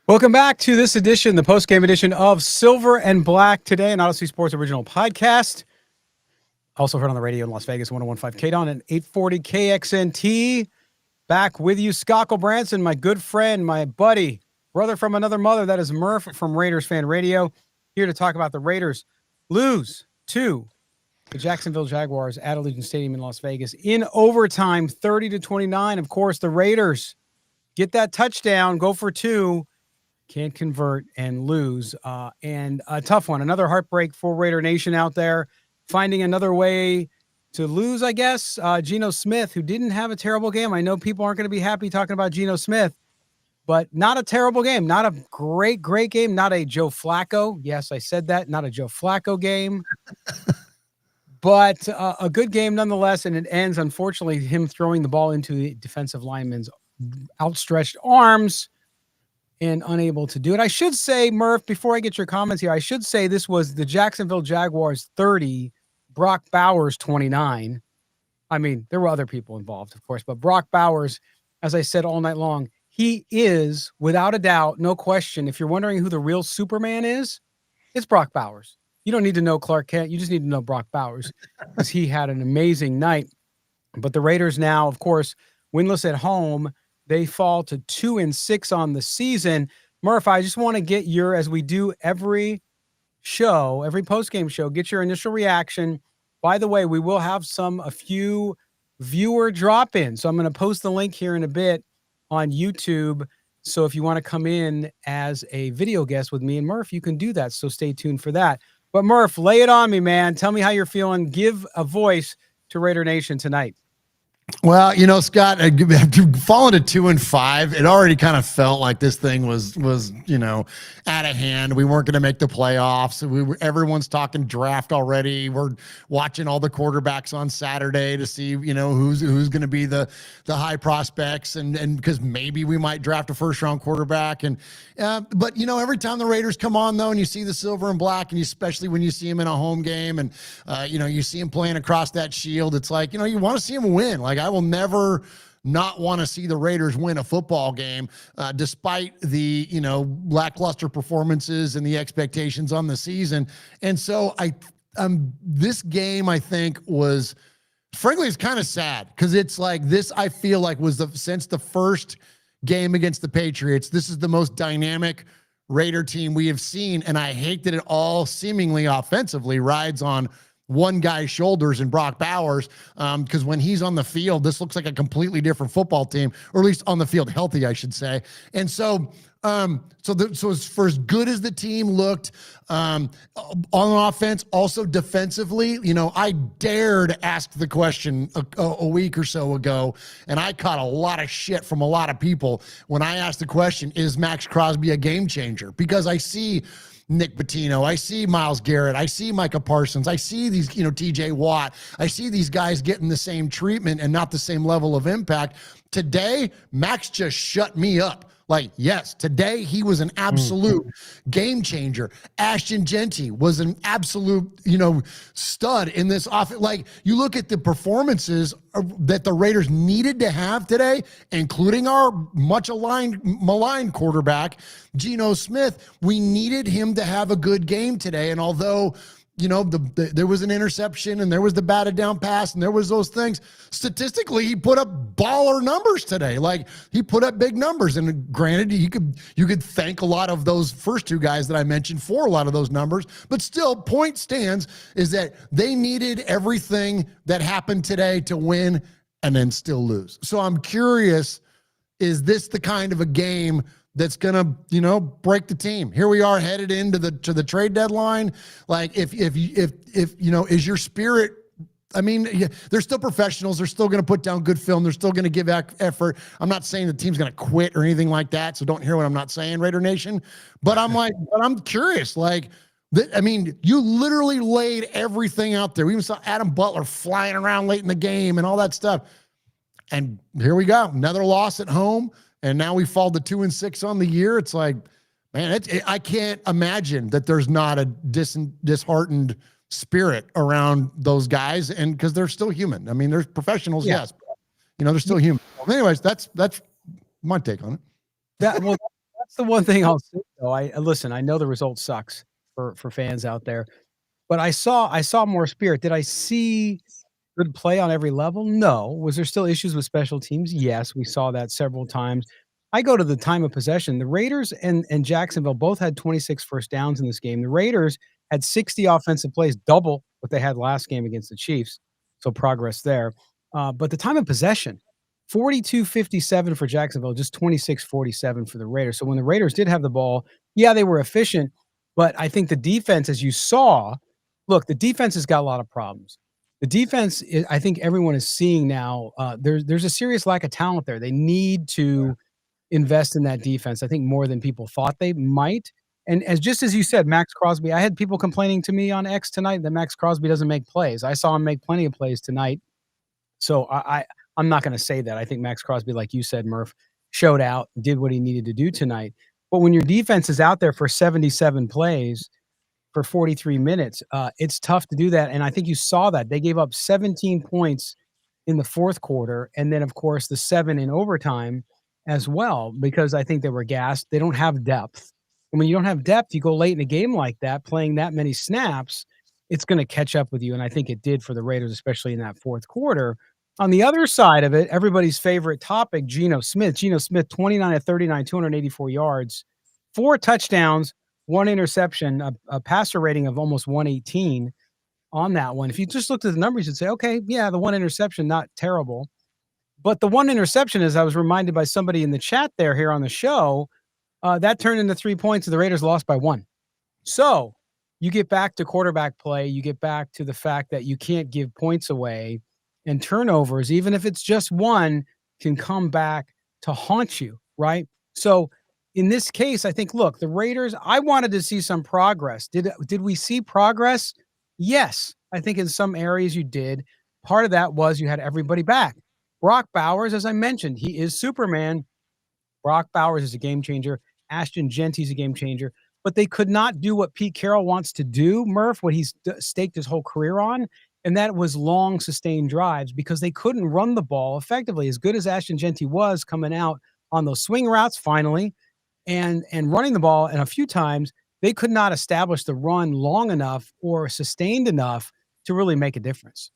Welcome back to this edition, the post-game edition of Silver and Black today, an Odyssey Sports original podcast. Also heard on the radio in Las Vegas, 101.5 KDON and 840 KXNT. Back with you, Skockle Branson, my good friend, my buddy, brother from another mother. That is Murf from Raiders Fan Radio, here to talk about the Raiders lose to the Jacksonville Jaguars at Allegiant Stadium in Las Vegas in overtime, 30-29. Of course, the Raiders get that touchdown, go for two. Can't convert and lose. And a tough one. Another heartbreak for Raider Nation out there. Finding another way to lose, I guess. Geno Smith, who didn't have a terrible game. I know people aren't going to be happy talking about Geno Smith, but not a terrible game. Not a great game. Not a Joe Flacco. Yes, I said that. Not a Joe Flacco game. But a good game nonetheless. And it ends, unfortunately, him throwing the ball into the defensive lineman's outstretched arms and unable to do it. I should say, Murph, before I get your comments here, I should say this was the Jacksonville Jaguars 30, Brock Bowers 29. I mean, there were other people involved, of course, but Brock Bowers, as I said all night long, he is, without a doubt, no question, if you're wondering who the real Superman is, it's Brock Bowers. You don't need to know Clark Kent. You just need to know Brock Bowers because he had an amazing night. But the Raiders now, of course, winless at home. They fall to 2-6 on the season. Murph, I just want to get your, as we do every show, every post-game show, get your initial reaction. By the way, we will have a few viewer drop-ins. So I'm going to post the link here in a bit on YouTube. So if you want to come in as a video guest with me and Murph, you can do that. So stay tuned for that. But Murph, lay it on me, man. Tell me how you're feeling. Give a voice to Raider Nation tonight. Well, Scott, falling to 2-5, it already kind of felt like this thing was out of hand. We weren't going to make the playoffs. Everyone's talking draft already. We're watching all the quarterbacks on Saturday to see, who's going to be the high prospects and because maybe we might draft a first-round quarterback. But every time the Raiders come on, though, and you see the silver and black, and especially when you see them in a home game and, you see them playing across that shield, it's like, you want to see them win. Like, I will never not want to see the Raiders win a football game, despite the, lackluster performances and the expectations on the season. And so this game, I think, was, frankly, it's kind of sad because it's like this, I feel like was since the first game against the Patriots, this is the most dynamic Raider team we have seen. And I hate that it all seemingly offensively rides on one guy's shoulders and Brock Bowers, because when he's on the field, this looks like a completely different football team, or at least on the field, healthy, I should say. And so, so for as good as the team looked on offense, also defensively, I dared ask the question a week or so ago, and I caught a lot of shit from a lot of people when I asked the question, is Max Crosby a game changer? Because I see Nick Pitino, I see Myles Garrett, I see Micah Parsons, I see these, TJ Watt, I see these guys getting the same treatment and not the same level of impact. Today, Max just shut me up. Like, yes, today he was an absolute game changer. Ashton Genty was an absolute, stud in this offense. Like, you look at the performances that the Raiders needed to have today, including our much maligned quarterback, Geno Smith. We needed him to have a good game today. And although, there was an interception and there was the batted down pass and there was those things, statistically, he put up baller numbers today. Like, he put up big numbers. And granted, you could thank a lot of those first two guys that I mentioned for a lot of those numbers, but still, point stands is that they needed everything that happened today to win and then still lose. So I'm curious, is this the kind of a game that's gonna, break the team? Here we are headed into the trade deadline. Like, if is your spirit? I mean, they're still professionals. They're still going to put down good film. They're still going to give effort. I'm not saying the team's going to quit or anything like that. So don't hear what I'm not saying, Raider Nation. But I'm curious. Like, you literally laid everything out there. We even saw Adam Butler flying around late in the game and all that stuff. And here we go, another loss at home. And now we fall to 2-6 on the year. It's like, man, I can't imagine that there's not a disheartened spirit around those guys, and because they're still human. I mean, they're professionals, yes, but, they're still human. Well, anyways, that's my take on it. That's That's the one thing I'll say, though. I listen, I know the result sucks for fans out there, but I saw more spirit. Did I see good play on every level? No. Was there still issues with special teams? Yes, we saw that several times. I go to the time of possession. The Raiders and Jacksonville both had 26 first downs in this game. The Raiders had 60 offensive plays, double what they had last game against the Chiefs. So progress there. But the time of possession, 42-57 for Jacksonville, just 26-47 for the Raiders. So when the Raiders did have the ball, yeah, they were efficient, but I think the defense, as you saw, look, the defense has got a lot of problems. The defense, I think everyone is seeing now, there's a serious lack of talent there. They need to invest in that defense, I think, more than people thought they might. And just as you said, Max Crosby, I had people complaining to me on X tonight that Max Crosby doesn't make plays. I saw him make plenty of plays tonight. So I'm not going to say that. I think Max Crosby, like you said, Murph, showed out, did what he needed to do tonight. But when your defense is out there for 77 plays for 43 minutes, it's tough to do that. And I think you saw that. They gave up 17 points in the fourth quarter. And then, of course, the 7 in overtime as well, because I think they were gassed. They don't have depth. And when you don't have depth, you go late in a game like that, playing that many snaps, it's going to catch up with you. And I think it did for the Raiders, especially in that fourth quarter. On the other side of it, everybody's favorite topic, Geno Smith. Geno Smith, 29 of 39, 284 yards, 4 touchdowns, 1 interception, a passer rating of almost 118 on that one. If you just looked at the numbers, you'd say, okay, yeah, the 1 interception, not terrible. But the 1 interception, as I was reminded by somebody in the chat there here on the show, that turned into 3 points and the Raiders lost by 1. So you get back to quarterback play. You get back to the fact that you can't give points away, and turnovers, even if it's just 1, can come back to haunt you, right? So in this case, I think, look, the Raiders, I wanted to see some progress. Did we see progress? Yes. I think in some areas you did. Part of that was you had everybody back. Brock Bowers, as I mentioned, he is Superman. Brock Bowers is a game changer. Ashton Genty's a game changer. But they could not do what Pete Carroll wants to do, Murph, what he's staked his whole career on, and that was long, sustained drives because they couldn't run the ball effectively. As good as Ashton Genty was coming out on those swing routes finally and running the ball, and a few times, they could not establish the run long enough or sustained enough to really make a difference.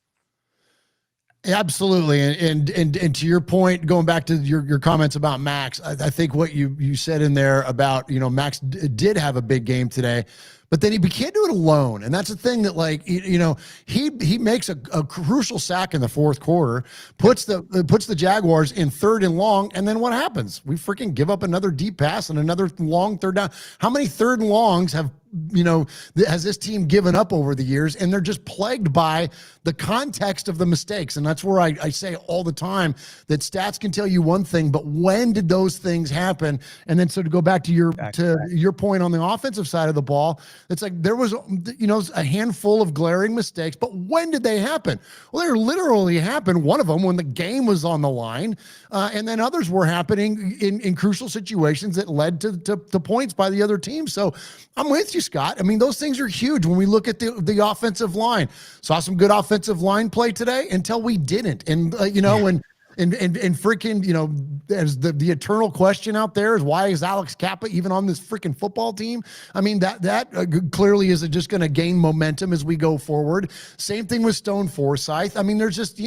Absolutely. And to your point, going back to your comments about Max, I think what you said in there about, Max did have a big game today, but then he can't do it alone. And that's the thing that, like, he makes a crucial sack in the fourth quarter, puts the Jaguars in 3rd and long. And then what happens? We freaking give up another deep pass and another long 3rd down. How many 3rd and longs has this team given up over the years? And they're just plagued by the context of the mistakes. And that's where I say all the time that stats can tell you one thing, but when did those things happen? And then, so to go back to your point on the offensive side of the ball, it's like there was, a handful of glaring mistakes, but when did they happen? Well, they literally happened. One of them when the game was on the line, and then others were happening in crucial situations that led to points by the other team. So I'm with you, Scott. I mean, those things are huge when we look at the offensive line. Saw some good offensive line play today until we didn't. And, and freaking, there's the eternal question out there is, why is Alex Kappa even on this freaking football team? I mean, that clearly is just going to gain momentum as we go forward. Same thing with Stone Forsythe. I mean, there's just,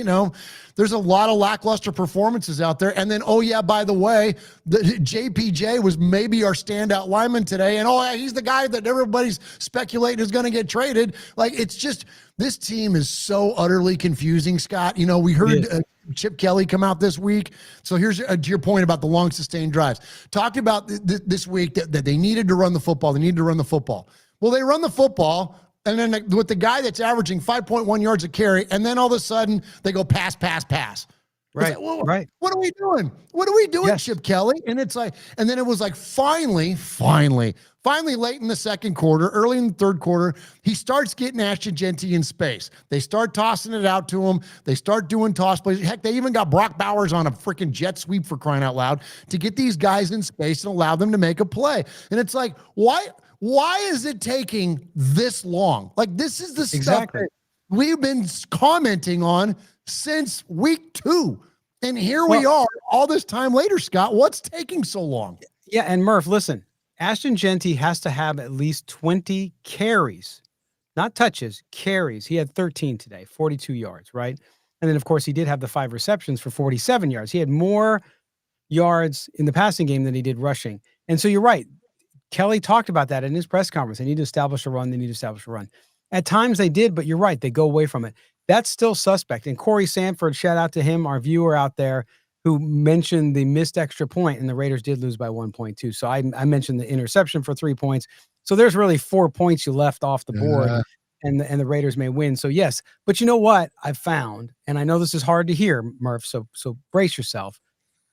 there's a lot of lackluster performances out there. And then, oh yeah, by the way, the JPJ was maybe our standout lineman today. And he's the guy that everybody's speculating is going to get traded. Like, it's just, this team is so utterly confusing, Scott. We heard Chip Kelly come out this week. So here's to your point about the long sustained drives. Talked about this week that they needed to run the football. They needed to run the football. Well, they run the football, and then with the guy that's averaging 5.1 yards a carry, and then all of a sudden they go pass. Right, like, well, right. What are we doing? What are we doing, Yes. Chip Kelly? And it's like, and then it was like finally, late in the second quarter, early in the third quarter, he starts getting Ashton Genty in space. They start tossing it out to him. They start doing toss plays. Heck, they even got Brock Bowers on a freaking jet sweep, for crying out loud, to get these guys in space and allow them to make a play. And it's like, why is it taking this long? Like, this is the stuff that we've been commenting on since week 2. And here we are all this time later, Scott. What's taking so long? Yeah, and Murph, listen, Ashton Genty has to have at least 20 carries, not touches, carries. He had 13 today, 42 yards, right? And then, of course, he did have the 5 receptions for 47 yards. He had more yards in the passing game than he did rushing. And so you're right. Kelly talked about that in his press conference. They need to establish a run. They need to establish a run. At times they did, but you're right. They go away from it. That's still suspect. And Corey Sanford, shout out to him, our viewer out there, who mentioned the missed extra point, and the Raiders did lose by 1.2. So I mentioned the interception for 3 points. So there's really 4 points you left off the board, and the Raiders may win. So yes, but you know what I've found, and I know this is hard to hear, Murph. So brace yourself.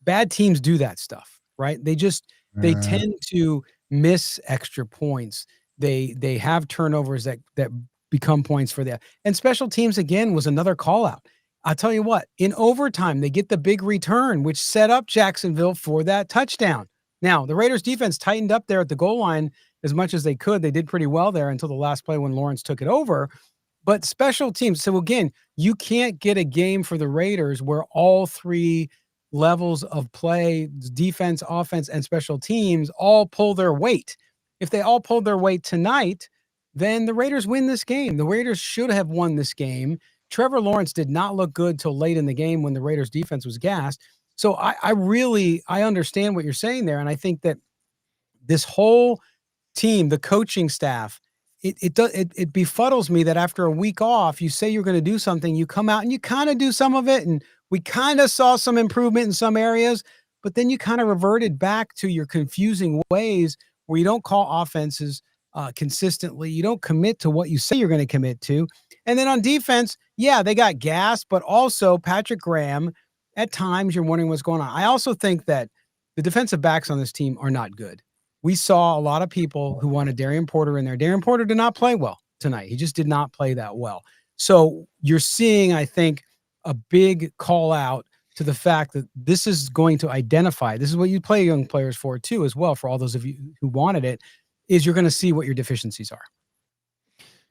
Bad teams do that stuff, right? They tend to miss extra points. They have turnovers that become points for them. And special teams again was another call out. I'll tell you what, in overtime, they get the big return, which set up Jacksonville for that touchdown. Now, the Raiders defense tightened up there at the goal line as much as they could. They did pretty well there until the last play when Lawrence took it over. But special teams, so again, you can't get a game for the Raiders where all 3 levels of play, defense, offense, and special teams all pull their weight. If they all pulled their weight tonight, then the Raiders win this game. The Raiders should have won this game. Trevor Lawrence did not look good till late in the game when the Raiders defense was gassed. So I understand what you're saying there. And I think that this whole team, the coaching staff, it befuddles me that after a week off, you say you're going to do something, you come out and you kind of do some of it. And we kind of saw some improvement in some areas, but then you kind of reverted back to your confusing ways where you don't call offenses consistently. You don't commit to what you say you're going to commit to. And then on defense, yeah, they got gas, but also Patrick Graham, at times you're wondering what's going on. I also think that the defensive backs on this team are not good. We saw a lot of people who wanted Darian Porter in there. Darian Porter did not play well tonight. He just did not play that well. So you're seeing, I think, a big call out to the fact that this is going to identify, this is what you play young players for too, as well, for all those of you who wanted it, is you're going to see what your deficiencies are.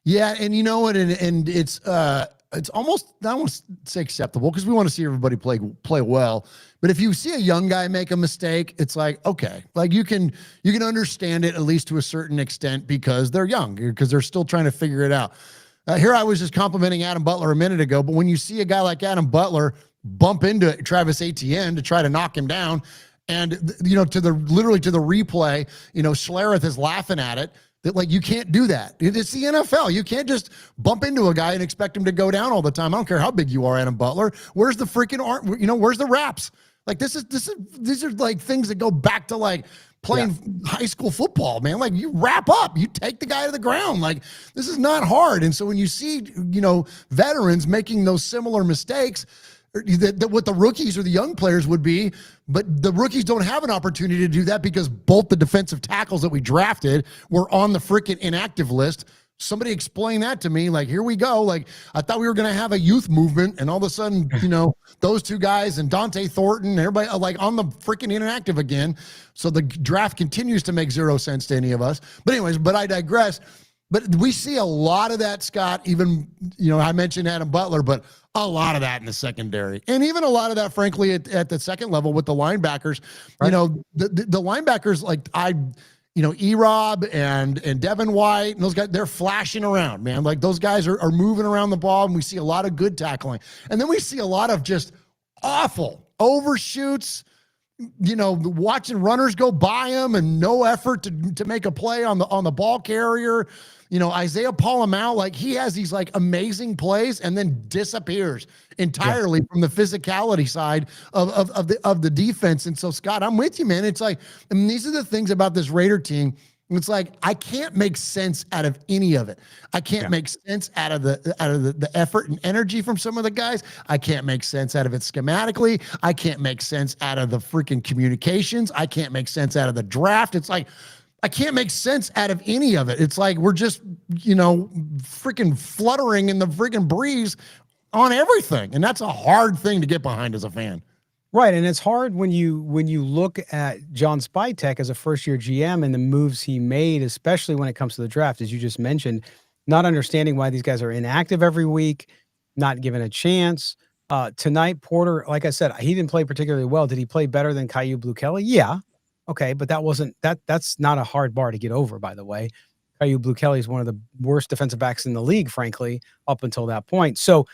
Yeah, and you know what, and it's almost, I don't want to say acceptable because we want to see everybody play well. But if you see a young guy make a mistake, it's like, okay, like you can understand it at least to a certain extent because they're young, because they're still trying to figure it out. Here I was just complimenting Adam Butler a minute ago, but when you see a guy like Adam Butler bump into Travis Etienne to try to knock him down, and literally to the replay, Schlereth is laughing at it. That, like, you can't do that. It's the NFL. You can't just bump into a guy and expect him to go down all the time. I don't care how big you are, Adam Butler. Where's the freaking art? Where's the reps? Like, these are like things that go back to like playing high school football, man. Like, you wrap up, you take the guy to the ground. Like, this is not hard. And so when you see, veterans making those similar mistakes, that what the rookies or the young players would be, but the rookies don't have an opportunity to do that because both the defensive tackles that we drafted were on the freaking inactive list. Somebody explain that to me. Like, here we go. Like, I thought we were going to have a youth movement, and all of a sudden, those 2 guys and Dante Thornton, everybody are like on the freaking inactive again. So the draft continues to make 0 sense to any of us. But anyways, I digress. But we see a lot of that, Scott. Even, I mentioned Adam Butler, but a lot of that in the secondary. And even a lot of that, frankly, at the second level with the linebackers. Right. The linebackers, like E-Rob and Devin White, and those guys, they're flashing around, man. Like, those guys are moving around the ball, and we see a lot of good tackling. And then we see a lot of just awful overshoots, watching runners go by him and no effort to make a play on the ball carrier. Isaiah Paul-Amau, like, he has these like amazing plays and then disappears entirely from the physicality side of the defense. And so, Scott, I'm with you, man. It's like, these are the things about this Raider team. It's like, I can't make sense out of any of it. I can't make sense out of the effort and energy from some of the guys. I can't make sense out of it schematically. I can't make sense out of the freaking communications. I can't make sense out of the draft. It's like, I can't make sense out of any of it. It's like we're just, freaking fluttering in the freaking breeze on everything. And that's a hard thing to get behind as a fan. Right. And it's hard when you look at John Spytek as a first-year GM and the moves he made, especially when it comes to the draft, as you just mentioned, not understanding why these guys are inactive every week, not given a chance. Tonight, Porter, like I said, he didn't play particularly well. Did he play better than Caillou Blue Kelly? Yeah. Okay, but that's not a hard bar to get over, by the way. Caillou Blue Kelly is one of the worst defensive backs in the league, frankly, up until that point. So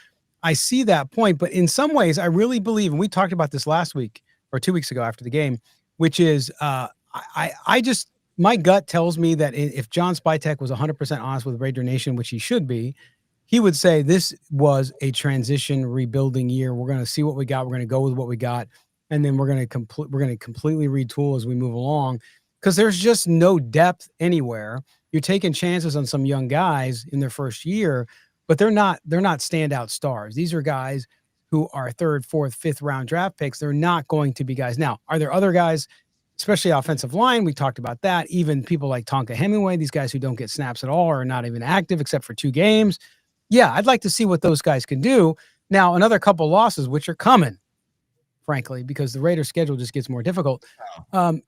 I see that point, but in some ways, I really believe, and we talked about this last week or 2 weeks ago after the game, which is I just my gut tells me that if John Spytek was 100% honest with Raider Nation, which he should be, he would say this was a transition rebuilding year. We're going to see what we got. We're going to go with what we got, and then we're going to completely retool as we move along, because there's just no depth anywhere. You're taking chances on some young guys in their first year, but they're not standout stars. These are guys who are third, fourth, fifth round draft picks. They're not going to be guys. Now, are there other guys, especially offensive line? We talked about that. Even people like Tonka Hemingway, these guys who don't get snaps at all or are not even active except for 2 games. Yeah, I'd like to see what those guys can do. Now, another couple losses, which are coming, frankly, because the Raiders' schedule just gets more difficult,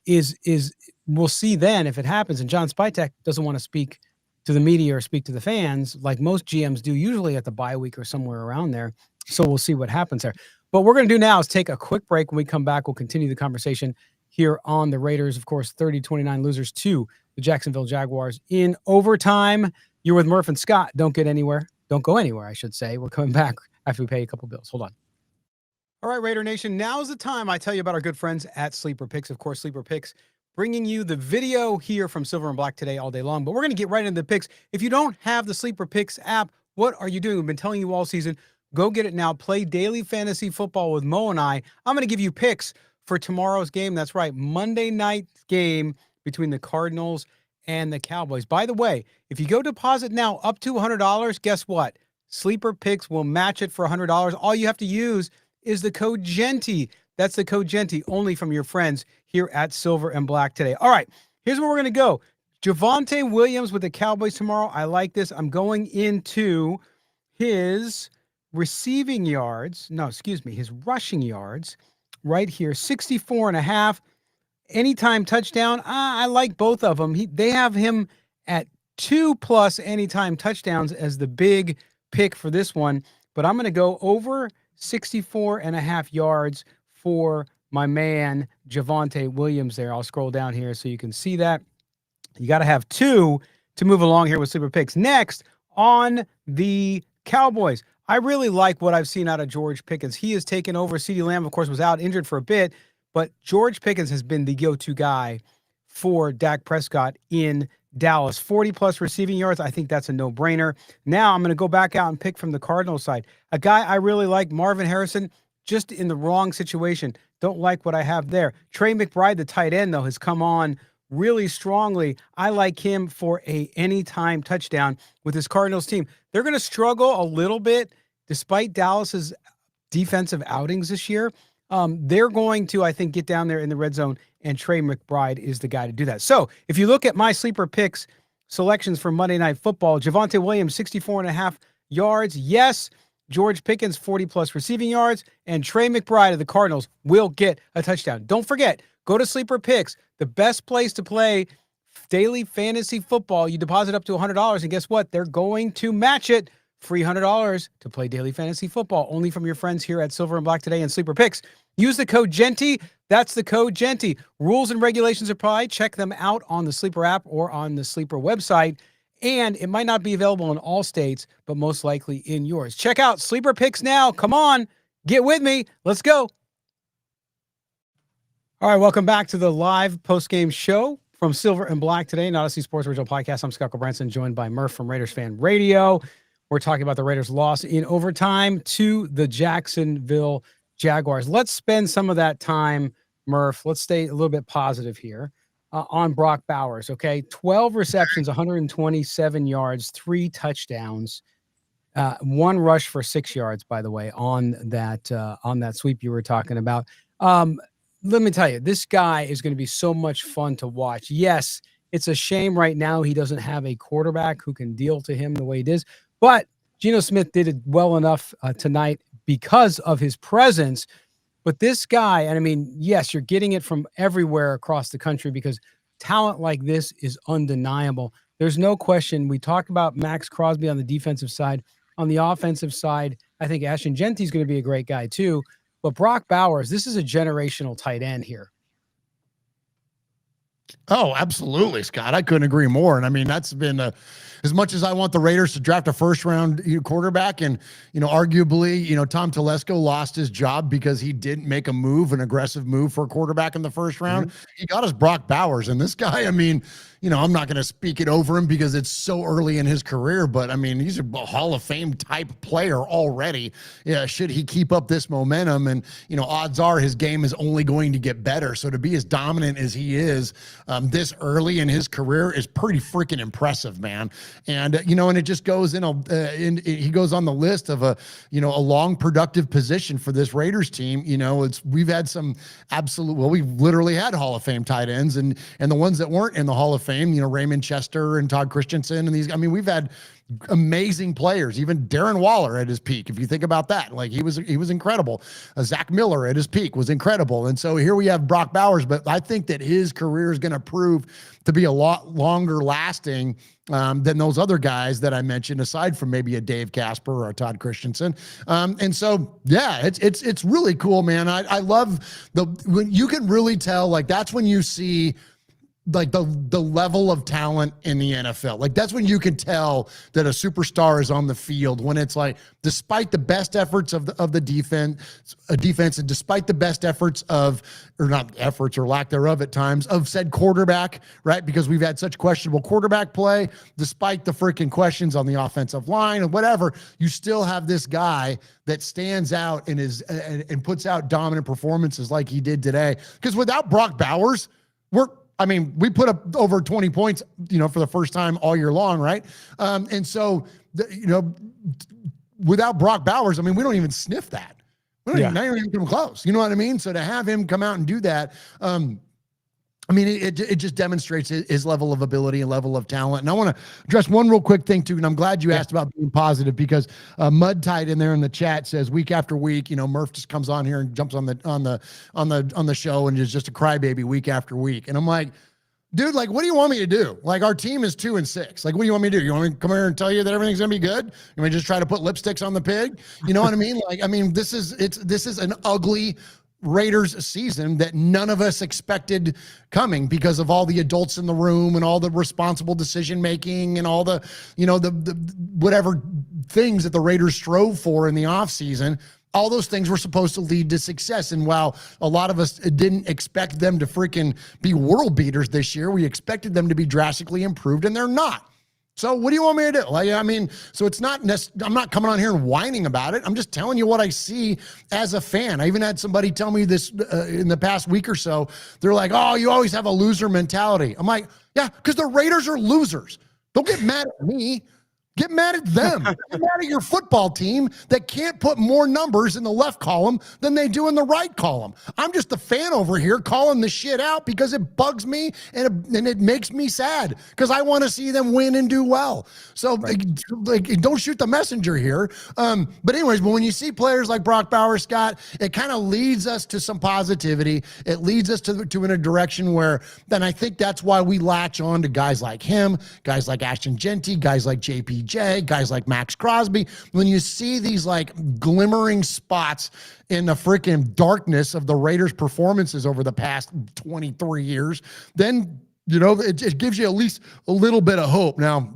is we'll see then if it happens. And John Spytek doesn't want to speak to the media or speak to the fans like most GMs do, usually at the bye week or somewhere around there. So we'll see what happens there. What we're going to do now is take a quick break. When we come back, we'll continue the conversation here on the Raiders. Of course, 30-29 losers to the Jacksonville Jaguars in overtime. You're with Murf and Scott. Don't get anywhere. Don't go anywhere, I should say. We're coming back after we pay a couple bills. Hold on. All right, Raider Nation, now's the time I tell you about our good friends at Sleeper Picks. Of course, Sleeper Picks bringing you the video here from Silver and Black today all day long. But we're going to get right into the picks. If you don't have the Sleeper Picks app, what are you doing? We've been telling you all season, go get it now. Play daily fantasy football with Mo and I. I'm going to give you picks for tomorrow's game. That's right, Monday night game between the Cardinals and the Cowboys. By the way, if you go deposit now up to $100, guess what? Sleeper Picks will match it for $100. All you have to use is the code GENTY. That's the code GENTY, only from your friends here at Silver and Black today. All right, here's where we're going to go. Javonte Williams with the Cowboys tomorrow. I like this. I'm going into his receiving yards. No, excuse me, his rushing yards right here, 64.5. Anytime touchdown. I like both of them. They have him at 2+ anytime touchdowns as the big pick for this one, but I'm going to go over 64.5 yards for my man Javonte Williams there. I'll scroll down here so you can see that. You got to have 2 to move along here with Sleeper Picks. Next, on the Cowboys, I really like what I've seen out of George Pickens. He has taken over. CeeDee Lamb, of course, was out injured for a bit, but George Pickens has been the go-to guy for Dak Prescott in Dallas. 40+ receiving yards. I think that's a no-brainer. Now I'm going to go back out and pick from the Cardinals side. A guy I really like, Marvin Harrison, just in the wrong situation. Don't like what I have there. Trey McBride, the tight end, though, has come on really strongly. I like him for a anytime touchdown with his Cardinals team. They're going to struggle a little bit despite Dallas's defensive outings this year. They're going to, I think, get down there in the red zone, and Trey McBride is the guy to do that. So if you look at my Sleeper Picks selections for Monday Night Football, Javonte Williams, 64.5 yards. Yes. George Pickens, 40+ receiving yards, and Trey McBride of the Cardinals will get a touchdown. Don't forget, go to Sleeper Picks, the best place to play daily fantasy football. You deposit up to $100, and guess what? They're going to match it. Free $100 to play daily fantasy football, only from your friends here at Silver and Black today and Sleeper Picks. Use the code GENTY. That's the code GENTY. Rules and regulations apply. Check them out on the Sleeper app or on the Sleeper website. And it might not be available in all states, but most likely in yours. Check out Sleeper Picks now. Come on, get with me. Let's go. All right, welcome back to the live post-game show from Silver and Black today, an Odyssey Sports Original Podcast. I'm Scott Branson, joined by Murf from Raiders Fan Radio. We're talking about the Raiders' loss in overtime to the Jacksonville Jaguars. Let's spend some of that time, Murf. Let's stay a little bit positive here on Brock Bowers, okay? 12 receptions, 127 yards, 3 touchdowns, 1 rush for 6 yards, by the way, on that sweep you were talking about. Let me tell you, this guy is going to be so much fun to watch. Yes, it's a shame right now he doesn't have a quarterback who can deal to him the way it is. But Geno Smith did it well enough tonight because of his presence. But this guy, and I mean, yes, you're getting it from everywhere across the country because talent like this is undeniable. There's no question. We talked about Max Crosby on the defensive side. On the offensive side, I think Ashton Genty is going to be a great guy too. But Brock Bowers, this is a generational tight end here. Oh, absolutely, Scott. I couldn't agree more. And I mean, that's been as much as I want the Raiders to draft a first round quarterback. And, arguably, Tom Telesco lost his job because he didn't make an aggressive move for a quarterback in the first round. Mm-hmm. He got us Brock Bowers. And this guy, I mean, I'm not going to speak it over him because it's so early in his career, but I mean, he's a Hall of Fame type player already. Yeah, should he keep up this momentum? And, odds are his game is only going to get better. So to be as dominant as he is this early in his career is pretty freaking impressive, man. And, and it just goes he goes on the list of a long productive position for this Raiders team. We've had some we've literally had Hall of Fame tight ends and the ones that weren't in the Hall of Fame, Raymond Chester and Todd Christensen and these, I mean, we've had amazing players, even Darren Waller at his peak. If you think about that, like he was incredible. Zach Miller at his peak was incredible. And so here we have Brock Bowers, but I think that his career is going to prove to be a lot longer lasting than those other guys that I mentioned, aside from maybe a Dave Casper or a Todd Christensen. And so, yeah, it's really cool, man. I love when you can really tell, like, that's when you see like the level of talent in the NFL. Like that's when you can tell that a superstar is on the field, when it's like, despite the best efforts of the defense, and despite the best efforts or not efforts or lack thereof at times of said quarterback, right? Because we've had such questionable quarterback play, despite the freaking questions on the offensive line and whatever, you still have this guy that stands out and puts out dominant performances like he did today. Because without Brock Bowers, we put up over 20 points, for the first time all year long, right? And so, without Brock Bowers, I mean, we don't even sniff that. We don't even come close. You know what I mean? So to have him come out and do that, it just demonstrates his level of ability and level of talent. And I want to address one real quick thing too. And I'm glad you asked about being positive, because Mud Tide in there in the chat says week after week, Murf just comes on here and jumps on the show and is just a crybaby week after week. And I'm like, dude, like, what do you want me to do? Like, our team is 2-6. Like, what do you want me to do? You want me to come here and tell you that everything's gonna be good? You want me to just try to put lipsticks on the pig? You know what I mean? Like, this is an ugly Raiders season that none of us expected coming, because of all the adults in the room and all the responsible decision making and all the whatever things that the Raiders strove for in the offseason. All those things were supposed to lead to success. And while a lot of us didn't expect them to freaking be world beaters this year, we expected them to be drastically improved, and they're not. So what do you want me to do? Like, so it's not I'm not coming on here and whining about it. I'm just telling you what I see as a fan. I even had somebody tell me this in the past week or so. They're like, oh, you always have a loser mentality. I'm like, yeah, because the Raiders are losers. Don't get mad at me. Get mad at them. Get mad at your football team that can't put more numbers in the left column than they do in the right column. I'm just a fan over here calling the shit out because it bugs me and it makes me sad, because I want to see them win and do well. So like, don't shoot the messenger here. But anyways, when you see players like Brock Bowers, Scott, it kind of leads us to some positivity. It leads us to in a direction where then I think that's why we latch on to guys like him, guys like Ashton Genty, guys like JPJ, guys like Max Crosby. When you see these like glimmering spots in the freaking darkness of the Raiders' performances over the past 23 years, then, it gives you at least a little bit of hope. Now,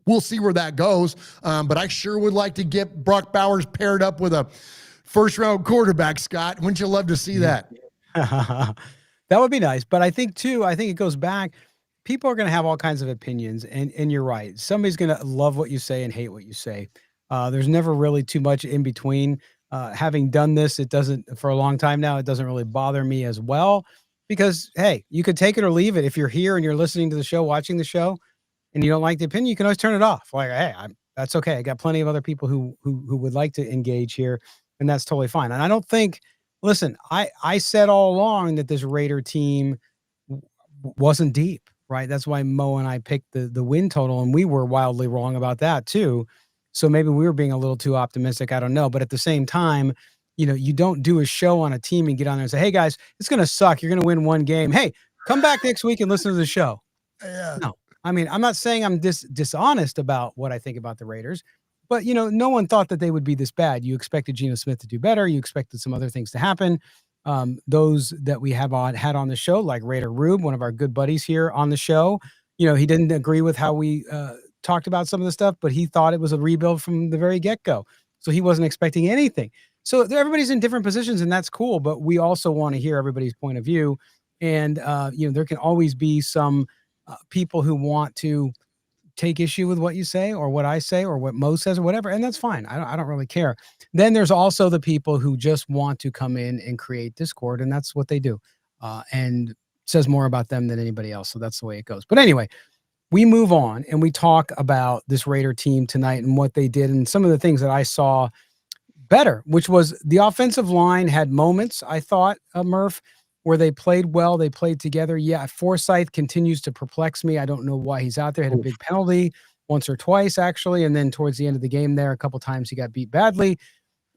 we'll see where that goes. But I sure would like to get Brock Bowers paired up with a first-round quarterback, Scott. Wouldn't you love to see that? That would be nice. But I think it goes back. People are going to have all kinds of opinions, and you're right. Somebody's going to love what you say and hate what you say. There's never really too much in between. Having done this, for a long time now, it doesn't really bother me as well, because, hey, you could take it or leave it. If you're here and you're listening to the show, watching the show, and you don't like the opinion, you can always turn it off. Like, hey, that's okay. I got plenty of other people who would like to engage here, and that's totally fine. And I don't think, listen, I said all along that this Raider team wasn't deep. Right. That's why Mo and I picked the win total, and we were wildly wrong about that too. So maybe we were being a little too optimistic. I don't know. But at the same time, you don't do a show on a team and get on there and say, hey guys, it's going to suck. You're going to win one game. Hey, come back next week and listen to the show. Yeah. No, I'm not saying I'm dishonest about what I think about the Raiders, but no one thought that they would be this bad. You expected Geno Smith to do better. You expected some other things to happen. those that we have had on the show, like Raider Rube, one of our good buddies here on the show. He didn't agree with how we talked about some of the stuff, but he thought it was a rebuild from the very get-go. So he wasn't expecting anything. So everybody's in different positions, and that's cool. But we also want to hear everybody's point of view. And, there can always be some people who want to take issue with what you say or what I say or what Mo says or whatever. And that's fine. I don't really care. Then there's also the people who just want to come in and create discord. And that's what they do. And says more about them than anybody else. So that's the way it goes. But anyway, we move on and we talk about this Raider team tonight and what they did and some of the things that I saw better, which was the offensive line had moments, I thought, Murph, where they played well, they played together. Yeah, Forsyth continues to perplex me. I don't know why he's out there. Had a big penalty once or twice, actually, and then towards the end of the game there, a couple times he got beat badly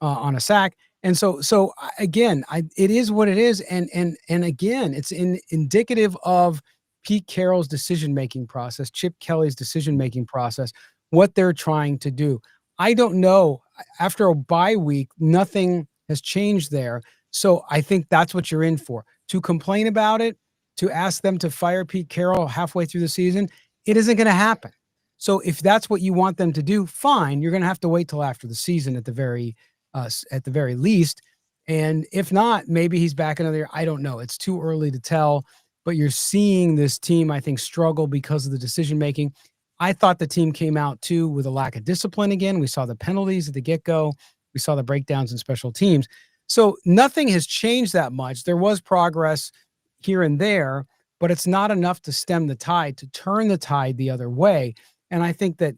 on a sack. And so again, it is what it is, and again, it's indicative of Pete Carroll's decision-making process, Chip Kelly's decision-making process, what they're trying to do. I don't know. After a bye week, nothing has changed there. So I think that's what you're in for. To complain about it, to ask them to fire Pete Carroll halfway through the season, it isn't going to happen. So if that's what you want them to do, fine. You're going to have to wait till after the season at the very least. And if not, maybe he's back another year. I don't know. It's too early to tell. But you're seeing this team, I think, struggle because of the decision making. I thought the team came out too with a lack of discipline again. We saw the penalties at the get-go. We saw the breakdowns in special teams. So nothing has changed that much. There was progress here and there, but it's not enough to stem the tide, to turn the tide the other way. And I think that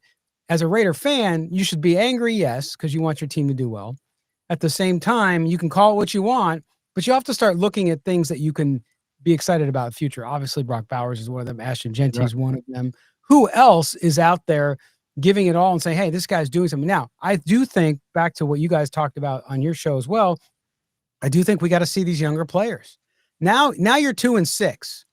as a Raider fan, you should be angry, yes, because you want your team to do well. At the same time, you can call it what you want, but you have to start looking at things that you can be excited about in the future. Obviously, Brock Bowers is one of them. Ashton Genty is one of them. Who else is out there giving it all and saying, hey, this guy's doing something? Now, I do think, back to what you guys talked about on your show as well, I do think we got to see these younger players. Now you're 2-6.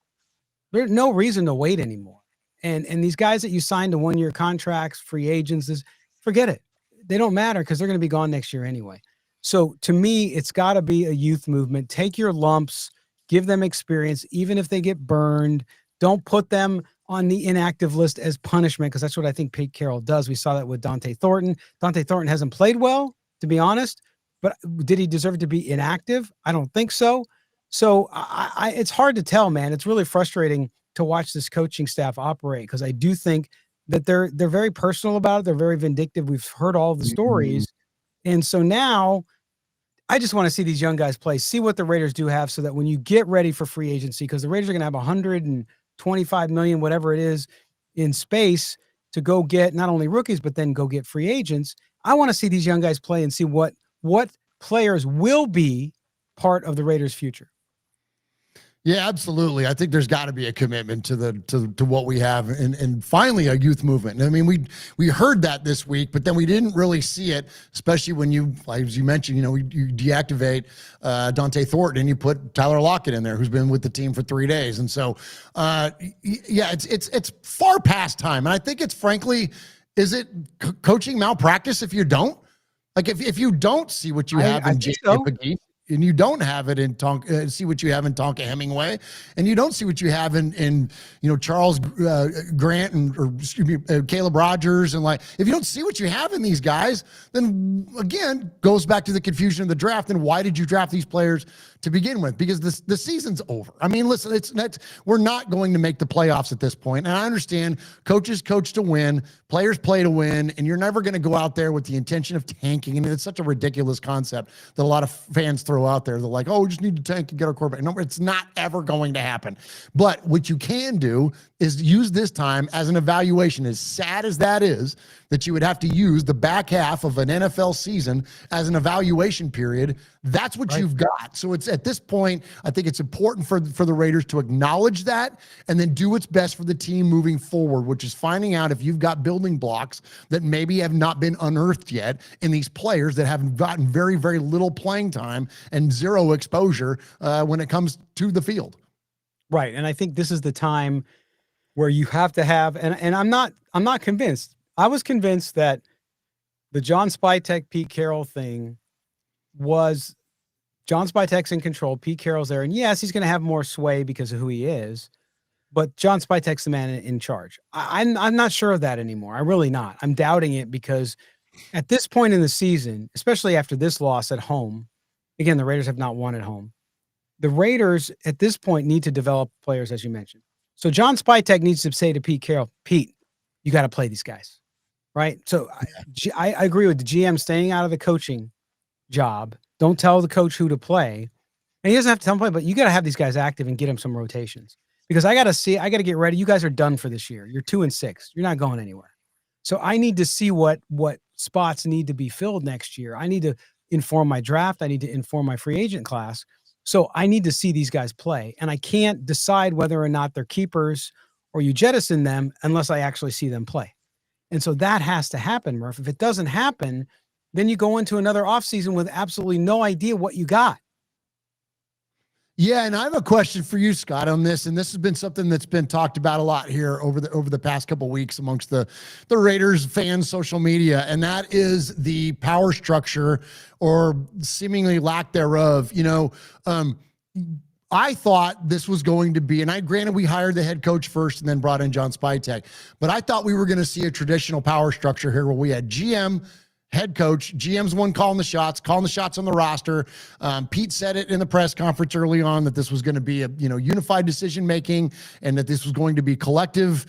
There's no reason to wait anymore. And these guys that you signed to 1-year contracts, free agents, forget it. They don't matter because they're going to be gone next year anyway. So to me, it's got to be a youth movement. Take your lumps, give them experience, even if they get burned. Don't put them on the inactive list as punishment, because that's what I think Pete Carroll does. We saw that with Dante Thornton. Dante Thornton hasn't played well, to be honest. But did he deserve to be inactive? I don't think so. So it's hard to tell, man. It's really frustrating to watch this coaching staff operate, because I do think that they're very personal about it. They're very vindictive. We've heard all the stories. And so now I just want to see these young guys play, see what the Raiders do have, so that when you get ready for free agency, because the Raiders are going to have 125 million, whatever it is, in space to go get not only rookies, but then go get free agents. I want to see these young guys play and see what players will be part of the Raiders' future. Yeah, absolutely. I think there's got to be a commitment to what we have, and finally a youth movement. I mean, we heard that this week, but then we didn't really see it, especially when you, as you mentioned, you deactivate Dante Thornton and you put Tyler Lockett in there, who's been with the team for 3 days, and so yeah, it's far past time, and I think it's frankly, is it coaching malpractice if you don't? Like if you don't see what you have in Jake McGee, and you don't have it in see what you have in Tonka Hemingway, and you don't see what you have in Charles Grant or Caleb Rogers, and if you don't see what you have in these guys, then again goes back to the confusion of the draft. And why did you draft these players to begin with? Because the season's over. I mean, listen, we're not going to make the playoffs at this point, and I understand coaches coach to win, players play to win, and you're never going to go out there with the intention of tanking. I mean, it's such a ridiculous concept that a lot of fans throw out there. They're like, oh, we just need to tank and get our quarterback. No, it's not ever going to happen. But what you can do is use this time as an evaluation. As sad as that is, that you would have to use the back half of an NFL season as an evaluation period, that's what you've got. So it's at this point, I think it's important for the Raiders to acknowledge that and then do what's best for the team moving forward, which is finding out if you've got building blocks that maybe have not been unearthed yet in these players that have gotten very, very little playing time and zero exposure when it comes to the field. Right. And I think this is the time where you have to have, and I'm not convinced. I was convinced that the John Spytek, Pete Carroll thing was John Spytek's in control. Pete Carroll's there. And yes, he's going to have more sway because of who he is. But John Spytek's the man in charge. I'm not sure of that anymore. I'm really not. I'm doubting it because at this point in the season, especially after this loss at home, again, the Raiders have not won at home. The Raiders at this point need to develop players, as you mentioned. So John Spytek needs to say to Pete Carroll, Pete, you got to play these guys, right? So I agree with the GM staying out of the coaching job. Don't tell the coach who to play. And he doesn't have to tell him to play, but you got to have these guys active and get him some rotations. Because I got to get ready. You guys are done for this year. You're 2-6. You're not going anywhere. So I need to see what spots need to be filled next year. I need to inform my draft. I need to inform my free agent class. So I need to see these guys play. And I can't decide whether or not they're keepers or you jettison them unless I actually see them play. And so that has to happen, Murph. If it doesn't happen, then you go into another offseason with absolutely no idea what you got. Yeah, and I have a question for you, Scott, on this, and this has been something that's been talked about a lot here over the past couple of weeks amongst the Raiders fans, social media, and that is the power structure or seemingly lack thereof. I thought this was going to be, and granted we hired the head coach first and then brought in John Spytek, but I thought we were going to see a traditional power structure here where we had GM, head coach, GM's one calling the shots on the roster. Pete said it in the press conference early on that this was going to be a unified decision making and that this was going to be collective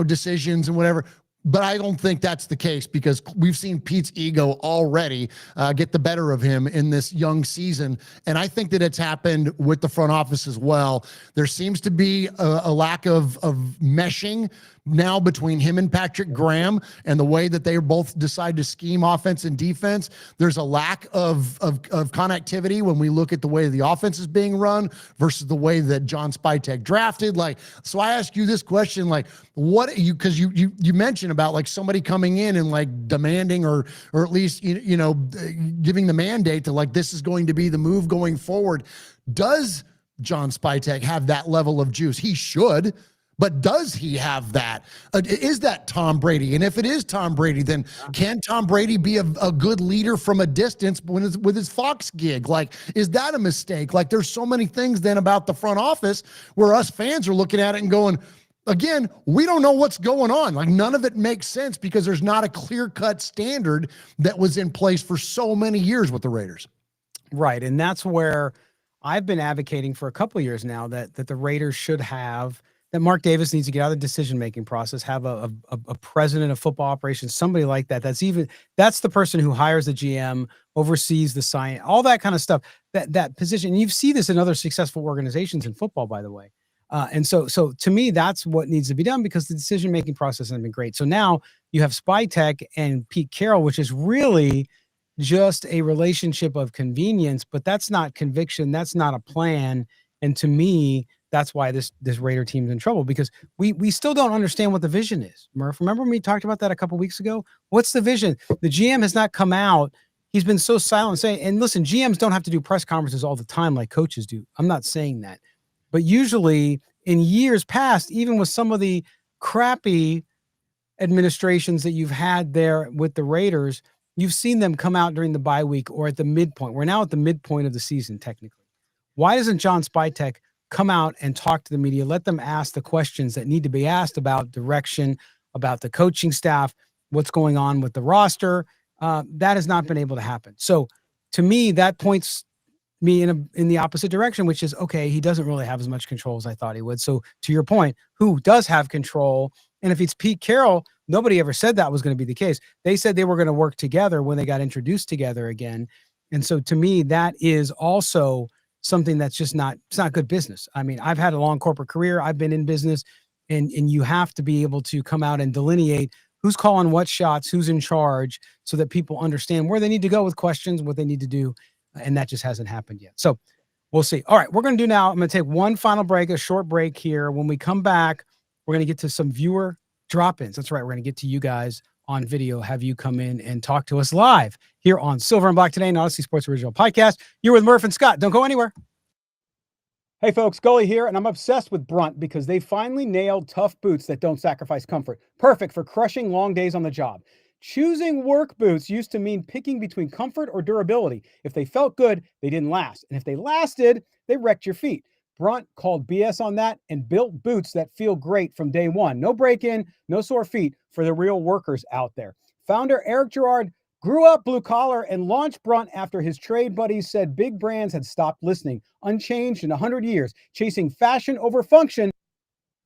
decisions and whatever. But I don't think that's the case because we've seen Pete's ego already get the better of him in this young season. And I think that it's happened with the front office as well. There seems to be a lack of meshing now between him and Patrick Graham and the way that they both decide to scheme offense and defense. There's a lack of connectivity when we look at the way the offense is being run versus the way that John Spytek drafted. So I ask you this question, because you mentioned about somebody coming in and demanding or at least, giving the mandate to this is going to be the move going forward. Does John Spytek have that level of juice? He should. But does he have that? Is that Tom Brady? And if it is Tom Brady, then can Tom Brady be a good leader from a distance with his Fox gig? Is that a mistake? There's so many things then about the front office where us fans are looking at it and going, again, we don't know what's going on. None of it makes sense because there's not a clear-cut standard that was in place for so many years with the Raiders. Right, and that's where I've been advocating for a couple of years now that the Raiders should have – that Mark Davis needs to get out of the decision-making process, have a president of football operations, somebody like that. That's the person who hires the GM, oversees the sign, all that kind of stuff, that position. And you see this in other successful organizations in football, by the way. And so to me, that's what needs to be done because the decision-making process has been great. So now you have Spytek and Pete Carroll, which is really just a relationship of convenience, but that's not conviction. That's not a plan. And to me, that's why this Raider team's in trouble because we still don't understand what the vision is. Murph, remember when we talked about that a couple of weeks ago? What's the vision? The GM has not come out. He's been so silent saying, and listen, GMs don't have to do press conferences all the time like coaches do. I'm not saying that. But usually in years past, even with some of the crappy administrations that you've had there with the Raiders, you've seen them come out during the bye week or at the midpoint. We're now at the midpoint of the season, technically. Why doesn't John Spytek come out and talk to the media, let them ask the questions that need to be asked about direction, about the coaching staff, what's going on with the roster? That has not been able to happen. So to me, that points me in the opposite direction, which is, okay, he doesn't really have as much control as I thought he would. So to your point, who does have control? And if it's Pete Carroll, nobody ever said that was going to be the case. They said they were going to work together when they got introduced together again. And so to me, that is also something that's just it's not good business. I mean, I've had a long corporate career. I've been in business and you have to be able to come out and delineate who's calling what shots, who's in charge so that people understand where they need to go with questions, what they need to do. And that just hasn't happened yet. So we'll see. All right, we're going to do now. I'm going to take one final break, a short break here. When we come back, we're going to get to some viewer drop-ins. That's right. We're going to get to you guys on video, have you come in and talk to us live here on Silver and Black Today, an Odyssey Sports Original Podcast. You're with Murph and Scott. Don't go anywhere. Hey folks, Gully here, and I'm obsessed with Brunt because they finally nailed tough boots that don't sacrifice comfort. Perfect for crushing long days on the job. Choosing work boots used to mean picking between comfort or durability. If they felt good, they didn't last. And if they lasted, they wrecked your feet. Brunt called BS on that and built boots that feel great from day one. No break-in, no sore feet for the real workers out there. Founder Eric Gerard grew up blue collar and launched Brunt after his trade buddies said big brands had stopped listening. Unchanged in 100 years, chasing fashion over function,